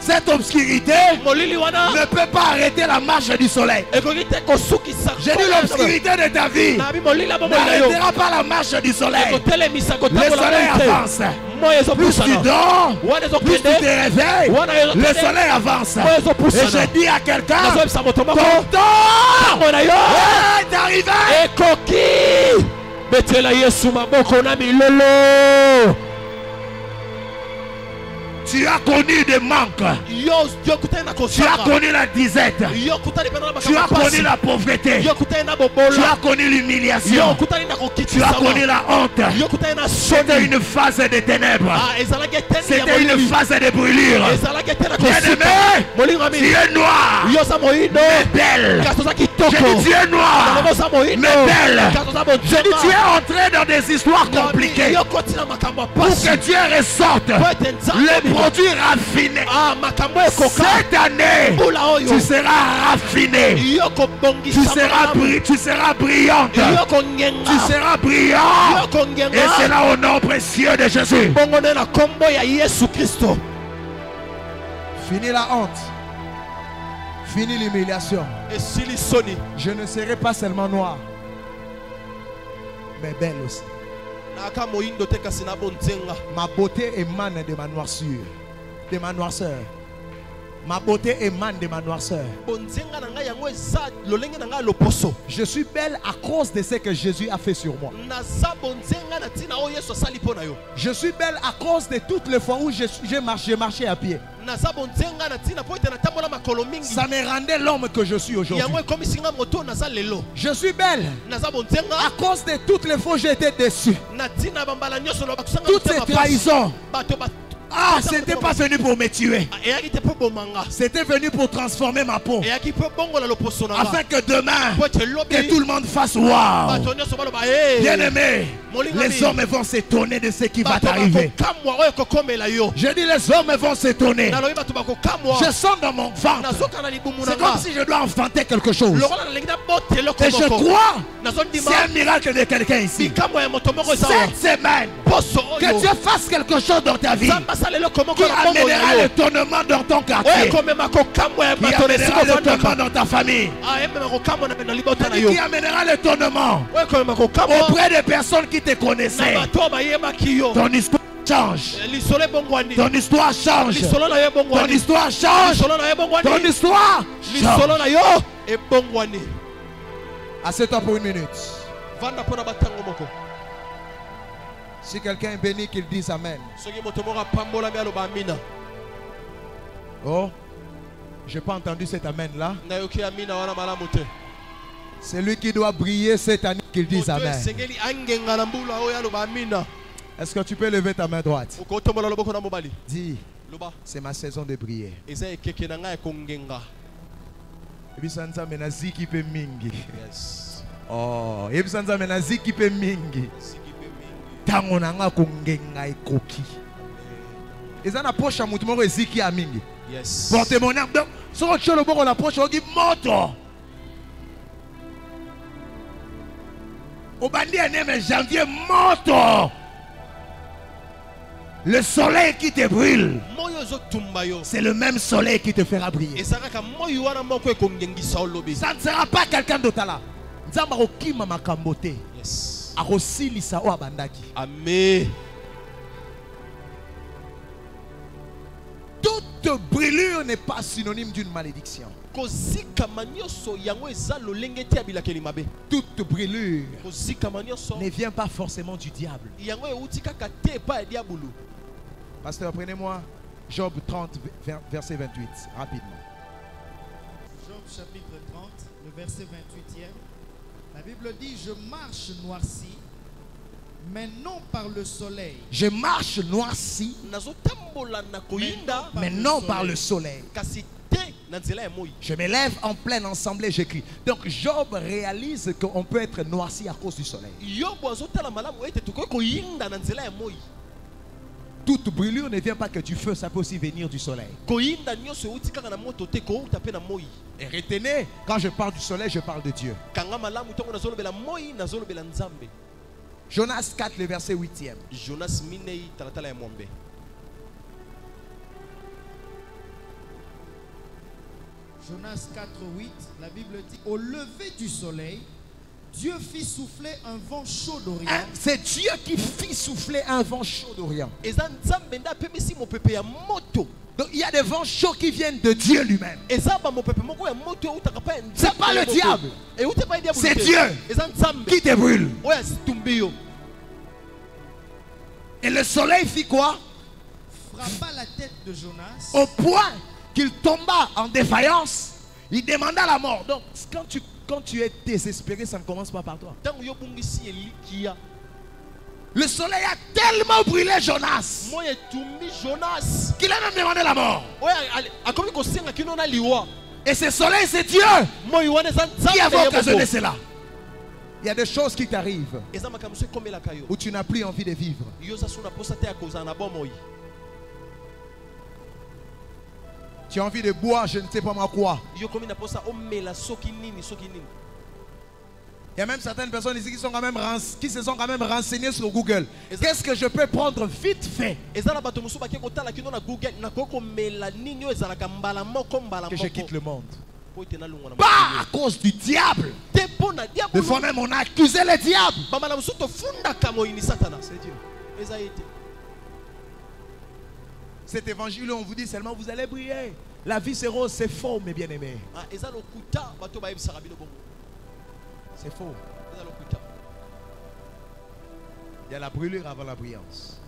S2: Cette obscurité ne peut pas arrêter la marche du soleil. J'ai dit l'obscurité de ta vie n'arrêtera pas la marche du soleil. Le soleil avance. Plus tu dors, plus tu te réveilles, le soleil avance. Et je dis à quelqu'un, ton temps est arrivé. Tu as connu des manques. Tu as connu la disette. Tu as connu la pauvreté. Tu as connu l'humiliation. Tu as connu la honte. C'était une phase de ténèbres. C'était une phase de brûlure. Bien-aimé, tu es noir, mais belle. Je dis tu es noir, mais belle. Je dis tu es entré dans des histoires compliquées pour que Dieu ressorte le produit raffiné. Cette année, tu seras raffiné. Tu seras brillante. Tu seras brillant. Et c'est là au nom précieux de Jésus.
S1: Fini la honte. Fini l'humiliation. Je ne serai pas seulement noir, mais belle aussi. Ma beauté émane de ma noirceur. De ma noirceur. Ma beauté émane de ma noirceur. Je suis belle à cause de ce que Jésus a fait sur moi. Je suis belle à cause de toutes les fois où j'ai marché à pied. Ça me rendait l'homme que je suis aujourd'hui. Je suis belle à cause de toutes les fois où j'ai été déçu. Toutes ces trahisons. Ah, c'était pas venu pour me tuer. C'était venu pour transformer ma peau. Afin que demain, que tout le monde fasse waouh. Bien aimé, les hommes vont s'étonner de ce qui va t'arriver. Je dis les hommes vont s'étonner. Je sens dans mon ventre. C'est comme si je dois enfanter quelque chose. Et je crois, c'est un miracle de quelqu'un ici. Cette semaine, que Dieu fasse quelque chose dans ta vie qui amènera l'étonnement dans ton quartier, qui amènera l'étonnement dans ta famille, qui amènera l'étonnement auprès des personnes qui te connaissaient. Ton histoire change. Ton histoire change. Ton histoire change. Ton histoire change. Assieds-toi pour une minute. Si quelqu'un est béni, qu'il dise Amen. Oh, je n'ai pas entendu cet Amen là. C'est lui qui doit briller cette année, qu'il dise Amen. Est-ce que tu peux lever ta main droite? Dis, c'est ma saison de briller. Oh, tango nanga kongenga ekoki. Eza na poche ya mutu moko eziki ya mingi.
S2: Yes.
S1: Porte mon âme. Donc, si on tient le bon, on approche, on dit moto. Au bandit mais janvier moto. Le soleil qui te brûle, c'est le même soleil qui te fera briller. Ça ne sera pas quelqu'un d'autre là. Yes. Amen. Toute brûlure n'est pas synonyme d'une malédiction. Toute brûlure ne vient pas forcément du diable. Pasteur, prenez-moi Job 30, verset 28, rapidement.
S4: Job chapitre 30, le verset 28e. La Bible dit, je marche noirci, mais non par le soleil.
S1: Je marche noirci, mais non par le soleil. Je me lève en pleine assemblée, j'écris. Donc Job réalise qu'on peut être noirci à cause du soleil. Toute brûlure ne vient pas que du feu, ça peut aussi venir du soleil. Et retenez, quand je parle du soleil, je parle de Dieu. Jonas 4, le verset 8e.
S3: Jonas
S4: 4, 8, la Bible dit: au lever du soleil, Dieu fit souffler un vent chaud d'Orient.
S1: C'est Dieu qui fit souffler un vent chaud d'Orient. Donc il y a des vents chauds qui viennent de Dieu lui-même. C'est pas le diable. C'est Dieu qui te brûle. Et le soleil fit quoi?
S4: Frappa la tête de Jonas
S1: au point qu'il tomba en défaillance. Il demanda la mort. Donc quand tu es désespéré, ça ne commence pas par toi. Le soleil a tellement brûlé Jonas qu'il a même demandé la mort. Et ce soleil, c'est Dieu qui a occasionné cela. Il y a des choses qui t'arrivent où tu n'as plus envie de vivre. Tu as envie de boire, je ne sais pas moi quoi. Il y a même certaines personnes ici qui se sont quand même renseignées sur Google. Qu'est-ce que je peux prendre vite fait que je quitte le monde? Pas à cause du diable. Des fois même on a accusé le diable. C'est Dieu. Cet évangile, on vous dit seulement vous allez briller. La vie c'est rose, c'est faux mes bien-aimés. C'est faux. Il y a la brûlure avant la brillance.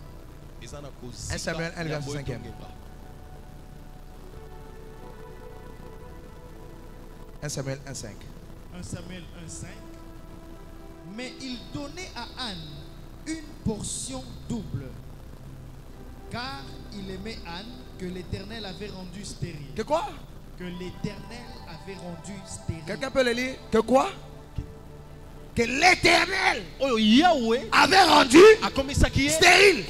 S1: 1 Samuel 1, verset 5. 1 Samuel 1, 5.
S4: 1 Samuel 1, 5. Mais il donnait à Anne une portion double, car il aimait Anne que l'Éternel avait rendu stérile.
S1: Que quoi?
S4: Que l'Éternel avait rendu stérile.
S1: Quelqu'un peut le lire? Que quoi? Que l'Éternel avait rendu stérile.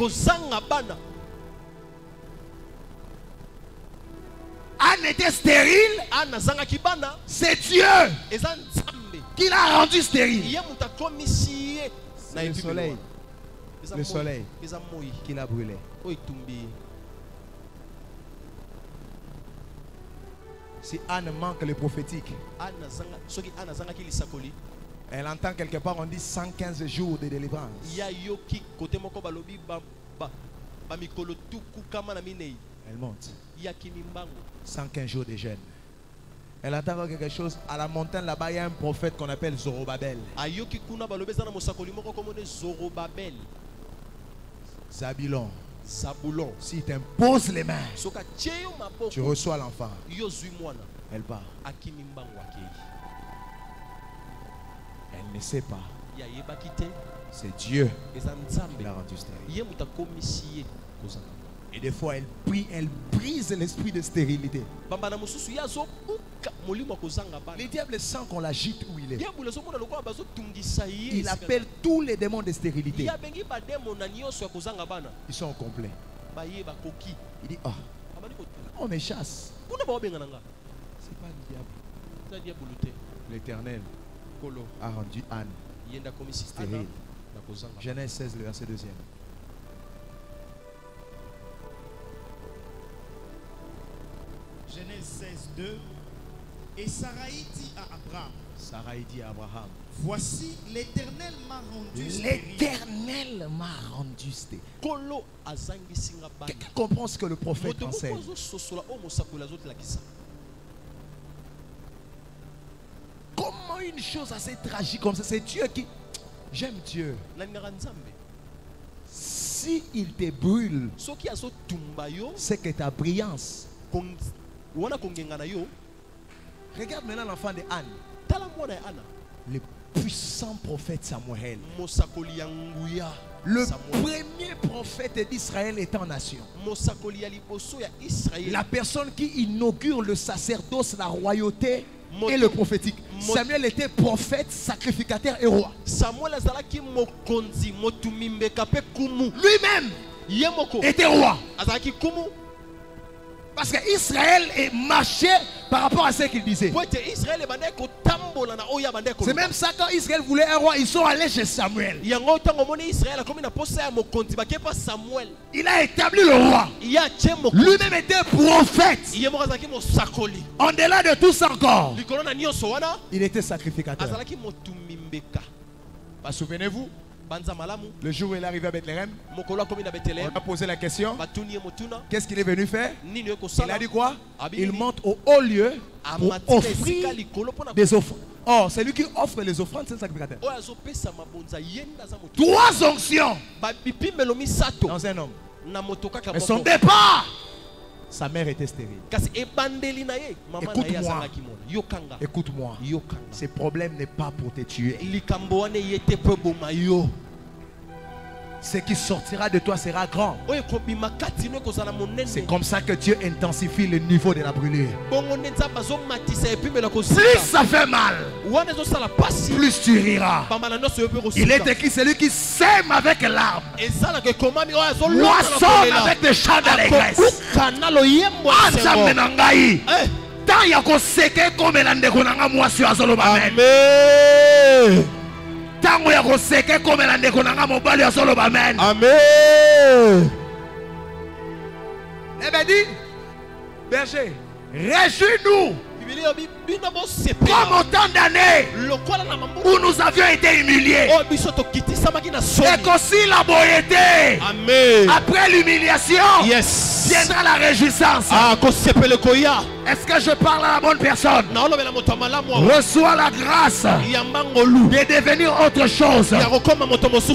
S1: Anne était stérile. C'est Dieu qui l'a rendu stérile. C'est le soleil. Le soleil qui l'a brûlé. Si Anne manque le prophétique, elle entend quelque part, on dit 115 jours de délivrance. Elle monte. 115 jours de jeûne. Elle entend quelque chose. À la montagne là-bas, il y a un prophète qu'on appelle Zorobabel. Zabulon. Si tu imposes les mains, tu reçois l'enfant. Elle part. Elle ne sait pas. C'est Dieu qui l'a rendu stérile. Et des fois, elle brise l'esprit de stérilité. Le diable sent qu'on l'agite où il est. Il appelle tous les démons de stérilité. Ils sont au complet. Il dit, oh, on me chasse. C'est pas le diable. L'Éternel a rendu Anne stérile. Genèse 16, le verset 2e.
S4: Genèse 16, 2. Et Sarai dit à Abraham, voici l'Éternel m'a rendu stérile.
S1: L'Éternel m'a rendu stérile. Quelqu'un comprend ce que le prophète enseigne? Comment une chose assez tragique comme ça? C'est Dieu qui... J'aime Dieu. Si il te brûle, c'est que ta brillance. Regarde maintenant l'enfant de Anne. Le puissant prophète Samuel. Le premier prophète d'Israël est en nation. La personne qui inaugure le sacerdoce, la royauté et le prophétique. Samuel était prophète, sacrificateur et roi. Lui-même était roi. Parce qu'Israël est marché par rapport à ce qu'il disait. C'est même ça, quand Israël voulait un roi, ils sont allés chez Samuel. Il a établi le roi. Lui-même était prophète. En delà de tout ça encore, il était sacrificateur. Souvenez-vous, le jour où il est arrivé à Bethléem, on a posé la question, qu'est-ce qu'il est venu faire? Il a dit quoi? Il monte au haut lieu pour offrir des offrandes. Oh, c'est lui qui offre les offrandes, c'est le sacrificateur. 3 onctions dans un homme. Mais son départ, sa mère était stérile. Écoute-moi. Ce problème n'est pas pour te tuer. Ce qui sortira de toi sera grand. C'est comme ça que Dieu intensifie le niveau de la brûlure. Plus ça fait mal, plus tu riras. Il est écrit, celui qui sème avec larmes moissonne avec des chants d'allégresse. Amen. Amen. Eh bien dit, berger, réjouis-nous comme autant d'années où nous avions été humiliés. Et qu'aussi la beauté, après l'humiliation, viendra la réjouissance. Est-ce que je parle à la bonne personne? Reçois la grâce de devenir autre chose.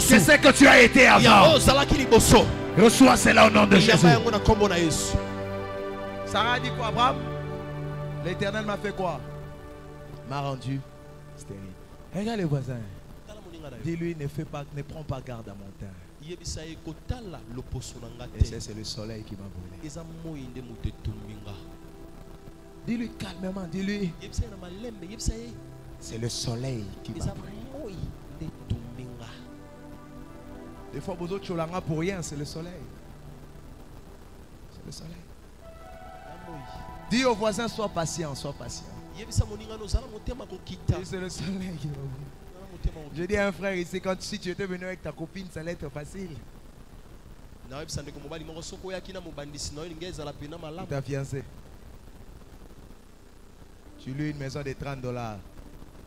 S1: C'est ce que tu as été avant. Reçois cela au nom de Jésus. Sarah a dit quoi, Abraham? L'Éternel m'a fait quoi? M'a rendu stérile. Regarde les voisins. Dis-lui, ne prends pas garde à mon teint. Et c'est le soleil qui m'a brûlé. Dis-lui calmement, dis-lui. C'est le soleil qui m'a brûlé. Des fois, vous autres cholanga pour rien, c'est le soleil. C'est le soleil. Dis au voisin, sois patient, sois patient. C'est le soleil qui m'a brûlé. Je dis à un frère ici, si tu étais venu avec ta copine, ça allait être facile. Ta fiancée. Tu lui une maison de $30.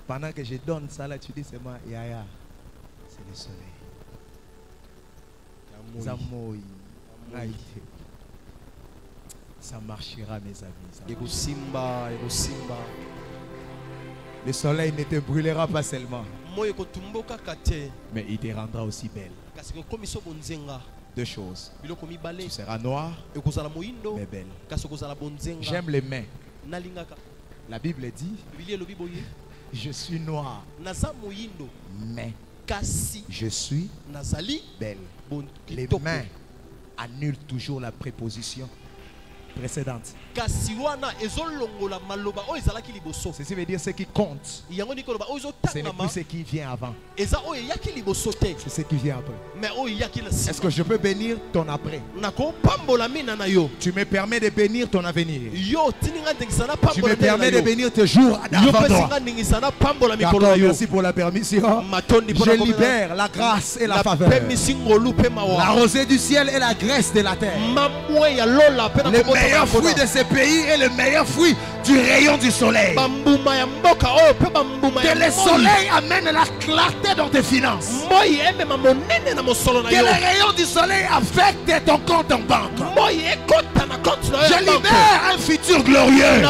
S1: Pendant que je donne ça là, tu dis c'est moi, Yaya. C'est le soleil. Zamoui. Ça marchera, mes amis. Le soleil ne te brûlera pas seulement, mais il te rendra aussi belle. 2 choses. Tu seras noir, mais belle. J'aime les mains. La Bible dit, je suis noir, mais je suis belle. Les mains annulent toujours la préposition précédente. Ceci veut dire ce qui compte. Ce n'est plus ce qui vient avant. C'est ce qui vient après. Est-ce que je peux bénir ton après? Tu me permets de bénir ton avenir. Tu me permets de bénir tes jours d'avant toi. D'accord, merci pour la permission. Je libère la grâce et la faveur, la rosée du ciel et la graisse de la terre. Le meilleur fruit de ce pays est le meilleur fruit du rayon du soleil. Que le soleil amène la clarté dans tes finances. Que le rayon du soleil affecte ton compte en banque. Je libère un futur glorieux.
S2: glorieux.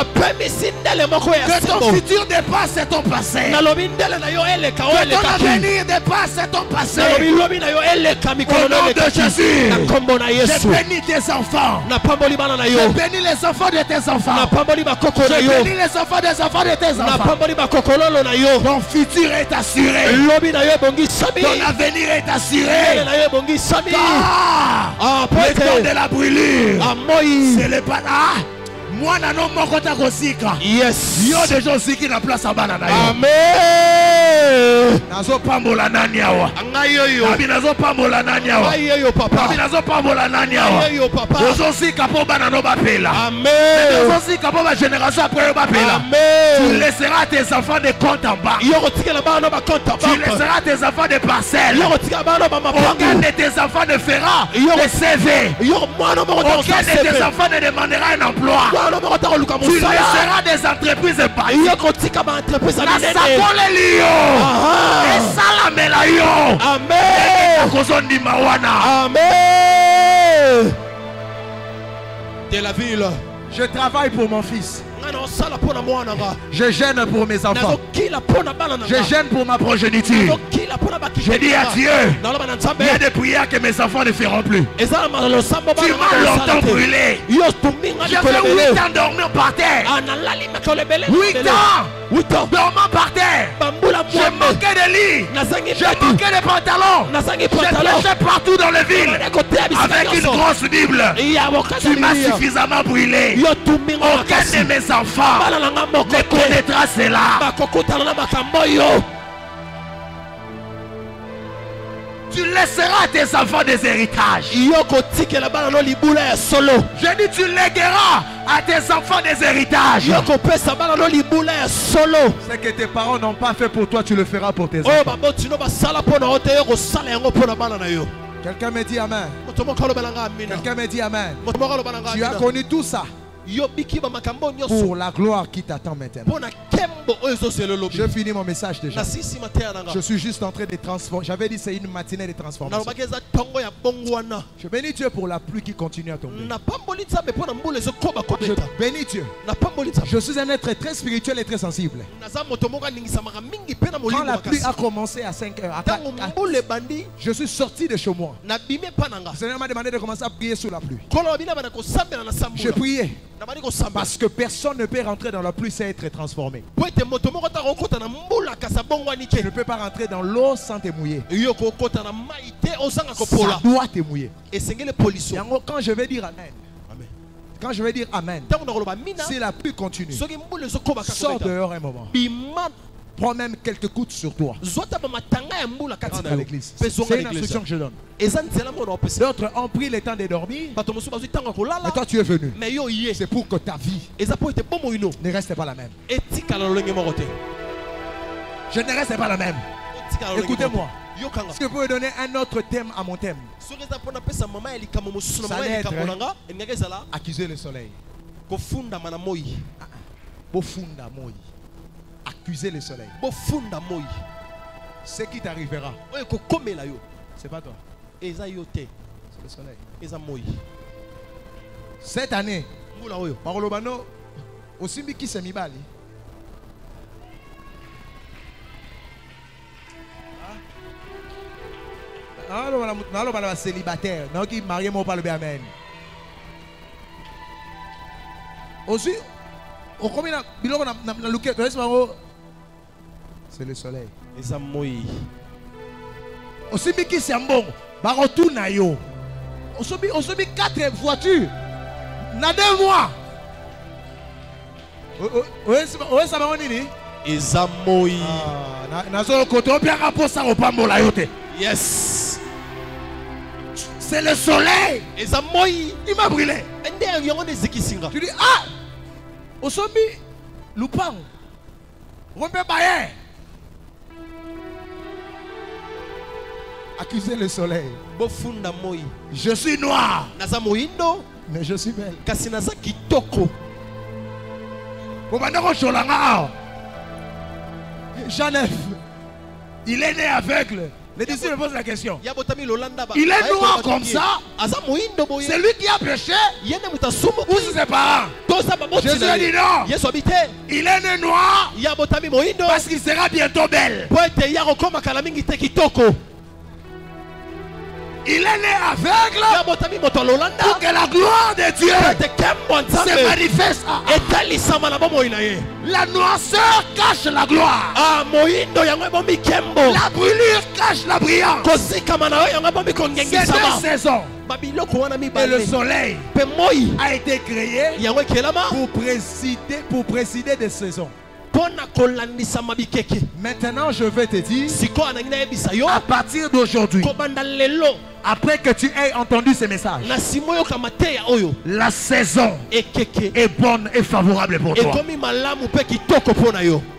S2: Que ton futur dépasse ton passé. Que ton avenir dépasse ton passé. Au nom de Jésus, je bénis tes enfants. Je bénis les enfants de tes enfants. Je bénis les enfants des enfants de tes enfants. Ton futur est assuré. Ton avenir est assuré. Le temps de la brûlure, c'est le pana. Moi, non, mon côté kosika.
S1: Yes.
S2: Yo des gens aussi qui na place à banana.
S1: Amen.
S2: Nazo pambola naniawa. Abi nazo pambola naniawa.
S1: Ayo papa.
S2: Abi nazo pambola naniawa.
S1: Ayo papa.
S2: Ozo si kapo banano ba pela.
S1: Amen.
S2: Ozo si kapo ba génération après ba pela.
S1: Amen.
S2: Tu laisseras tes enfants de compte en bas.
S1: Yo kotikela bana ba compte en bas.
S2: Tu laisseras tes enfants de parcelles.
S1: Yo kotikela bana ba mapangu.
S2: Aucun de tes enfants ne fera le CV.
S1: Yo mwana mo
S2: Aucun de tes enfants ne demandera un emploi. Tu laisseras des entreprises bâties. La sakole liyo. Et salamela yo.
S1: Amen. Amen. De la ville.
S2: Je travaille pour mon fils. Je gêne pour mes enfants. Je gêne pour ma progéniture. Je dis à Dieu, il y a des prières que mes enfants ne feront plus. Tu m'as longtemps brûlé. J'ai fait 8 ans dormir par terre. 8 ans dormant par terre. J'ai manqué de lit. J'ai manqué de pantalons. J'ai prêché partout dans les villes avec une grosse Bible. Tu m'as suffisamment brûlé. Aucun de mes enfants ne connaîtra cela. Tu laisseras tes enfants des héritages. Je dis tu légueras à tes enfants des héritages. Ce que tes parents n'ont pas fait pour toi, tu le feras pour tes enfants. Quelqu'un me dit amen. Quelqu'un me dit amen. Tu as connu tout ça pour la gloire qui t'attend maintenant. Je finis mon message déjà. Je suis juste en train de transformer. J'avais dit c'est une matinée de transformation. Je bénis Dieu pour la pluie qui continue à tomber. Je bénis Dieu. Je suis un être très spirituel et très sensible. Quand la pluie a commencé à 5 heures, je suis sorti de chez moi. Le Seigneur m'a demandé de commencer à prier sous la pluie. J'ai prié. Parce que personne ne peut rentrer dans la pluie sans être transformé. Tu ne peux pas rentrer dans l'eau sans te mouiller. Ça doit te mouiller. Quand je vais dire amen, quand je vais dire amen, si la pluie continue, sors dehors un moment. Prends même quelques gouttes sur toi. Rentre à l'église. C'est une instruction que je donne. D'autres ont pris le temps de dormir. Mais toi tu es venu. C'est pour que ta vie ne reste pas la même. Je ne reste pas la même. Écoutez-moi. Est-ce que vous pouvez donner un autre thème à mon thème? Ça allait être accuser le soleil. Accuser le soleil. Ce qui t'arrivera, c'est pas toi. C'est le soleil. Cette année, Marolobano, aussi qui s'est mis bali. Alors, célibataire, non qui marié moi pas le amen. Aussi, c'est le soleil. Aussi qui c'est bon, barotou na yo. Aussi 4 voitures. Na 2 mois. Ça va nini?
S1: Ezamoyi.
S2: Nazo koto bien rapport ça au pambola yote.
S1: Yes.
S2: C'est le soleil.
S1: Ezamoyi.
S2: Il m'a brûlé. Tu dis ah. Osobi Lupang. Rompez Bayer. Accuser le soleil. Je suis noir. Mais je suis belle. Jean-Neuf. Il est né aveugle. Les disciples posent la question. Il est noir comme ça. C'est lui qui a péché ou c'est ses parents? Jésus a dit non. Il est né noir parce qu'il sera bientôt belle. Il est né aveugle pour que la gloire de Dieu se manifeste. La noirceur cache la gloire. La brûlure cache la brillance. C'est deux saisons. Et le soleil a été créé pour présider des saisons. Maintenant, je vais te dire, à partir d'aujourd'hui, après que tu aies entendu ce message, la saison est bonne et favorable pour toi.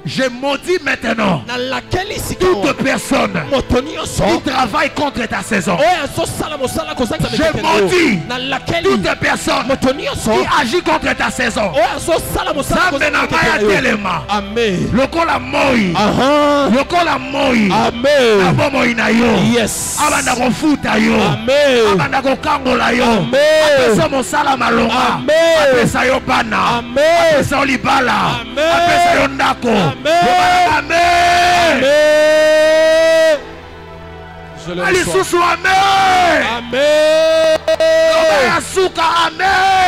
S2: Je maudis maintenant toute personne qui travaille contre ta saison. Je maudis toute personne qui agit contre ta saison. Lokola moi, lokola moi, abo moi na yo, abanda kofuta yo, abanda kokangola yo, apesa mosala malonga, apesa yo bana, apesa olibala, apesa yo ndako. Amen. Amen. Amen. Amen. Amen.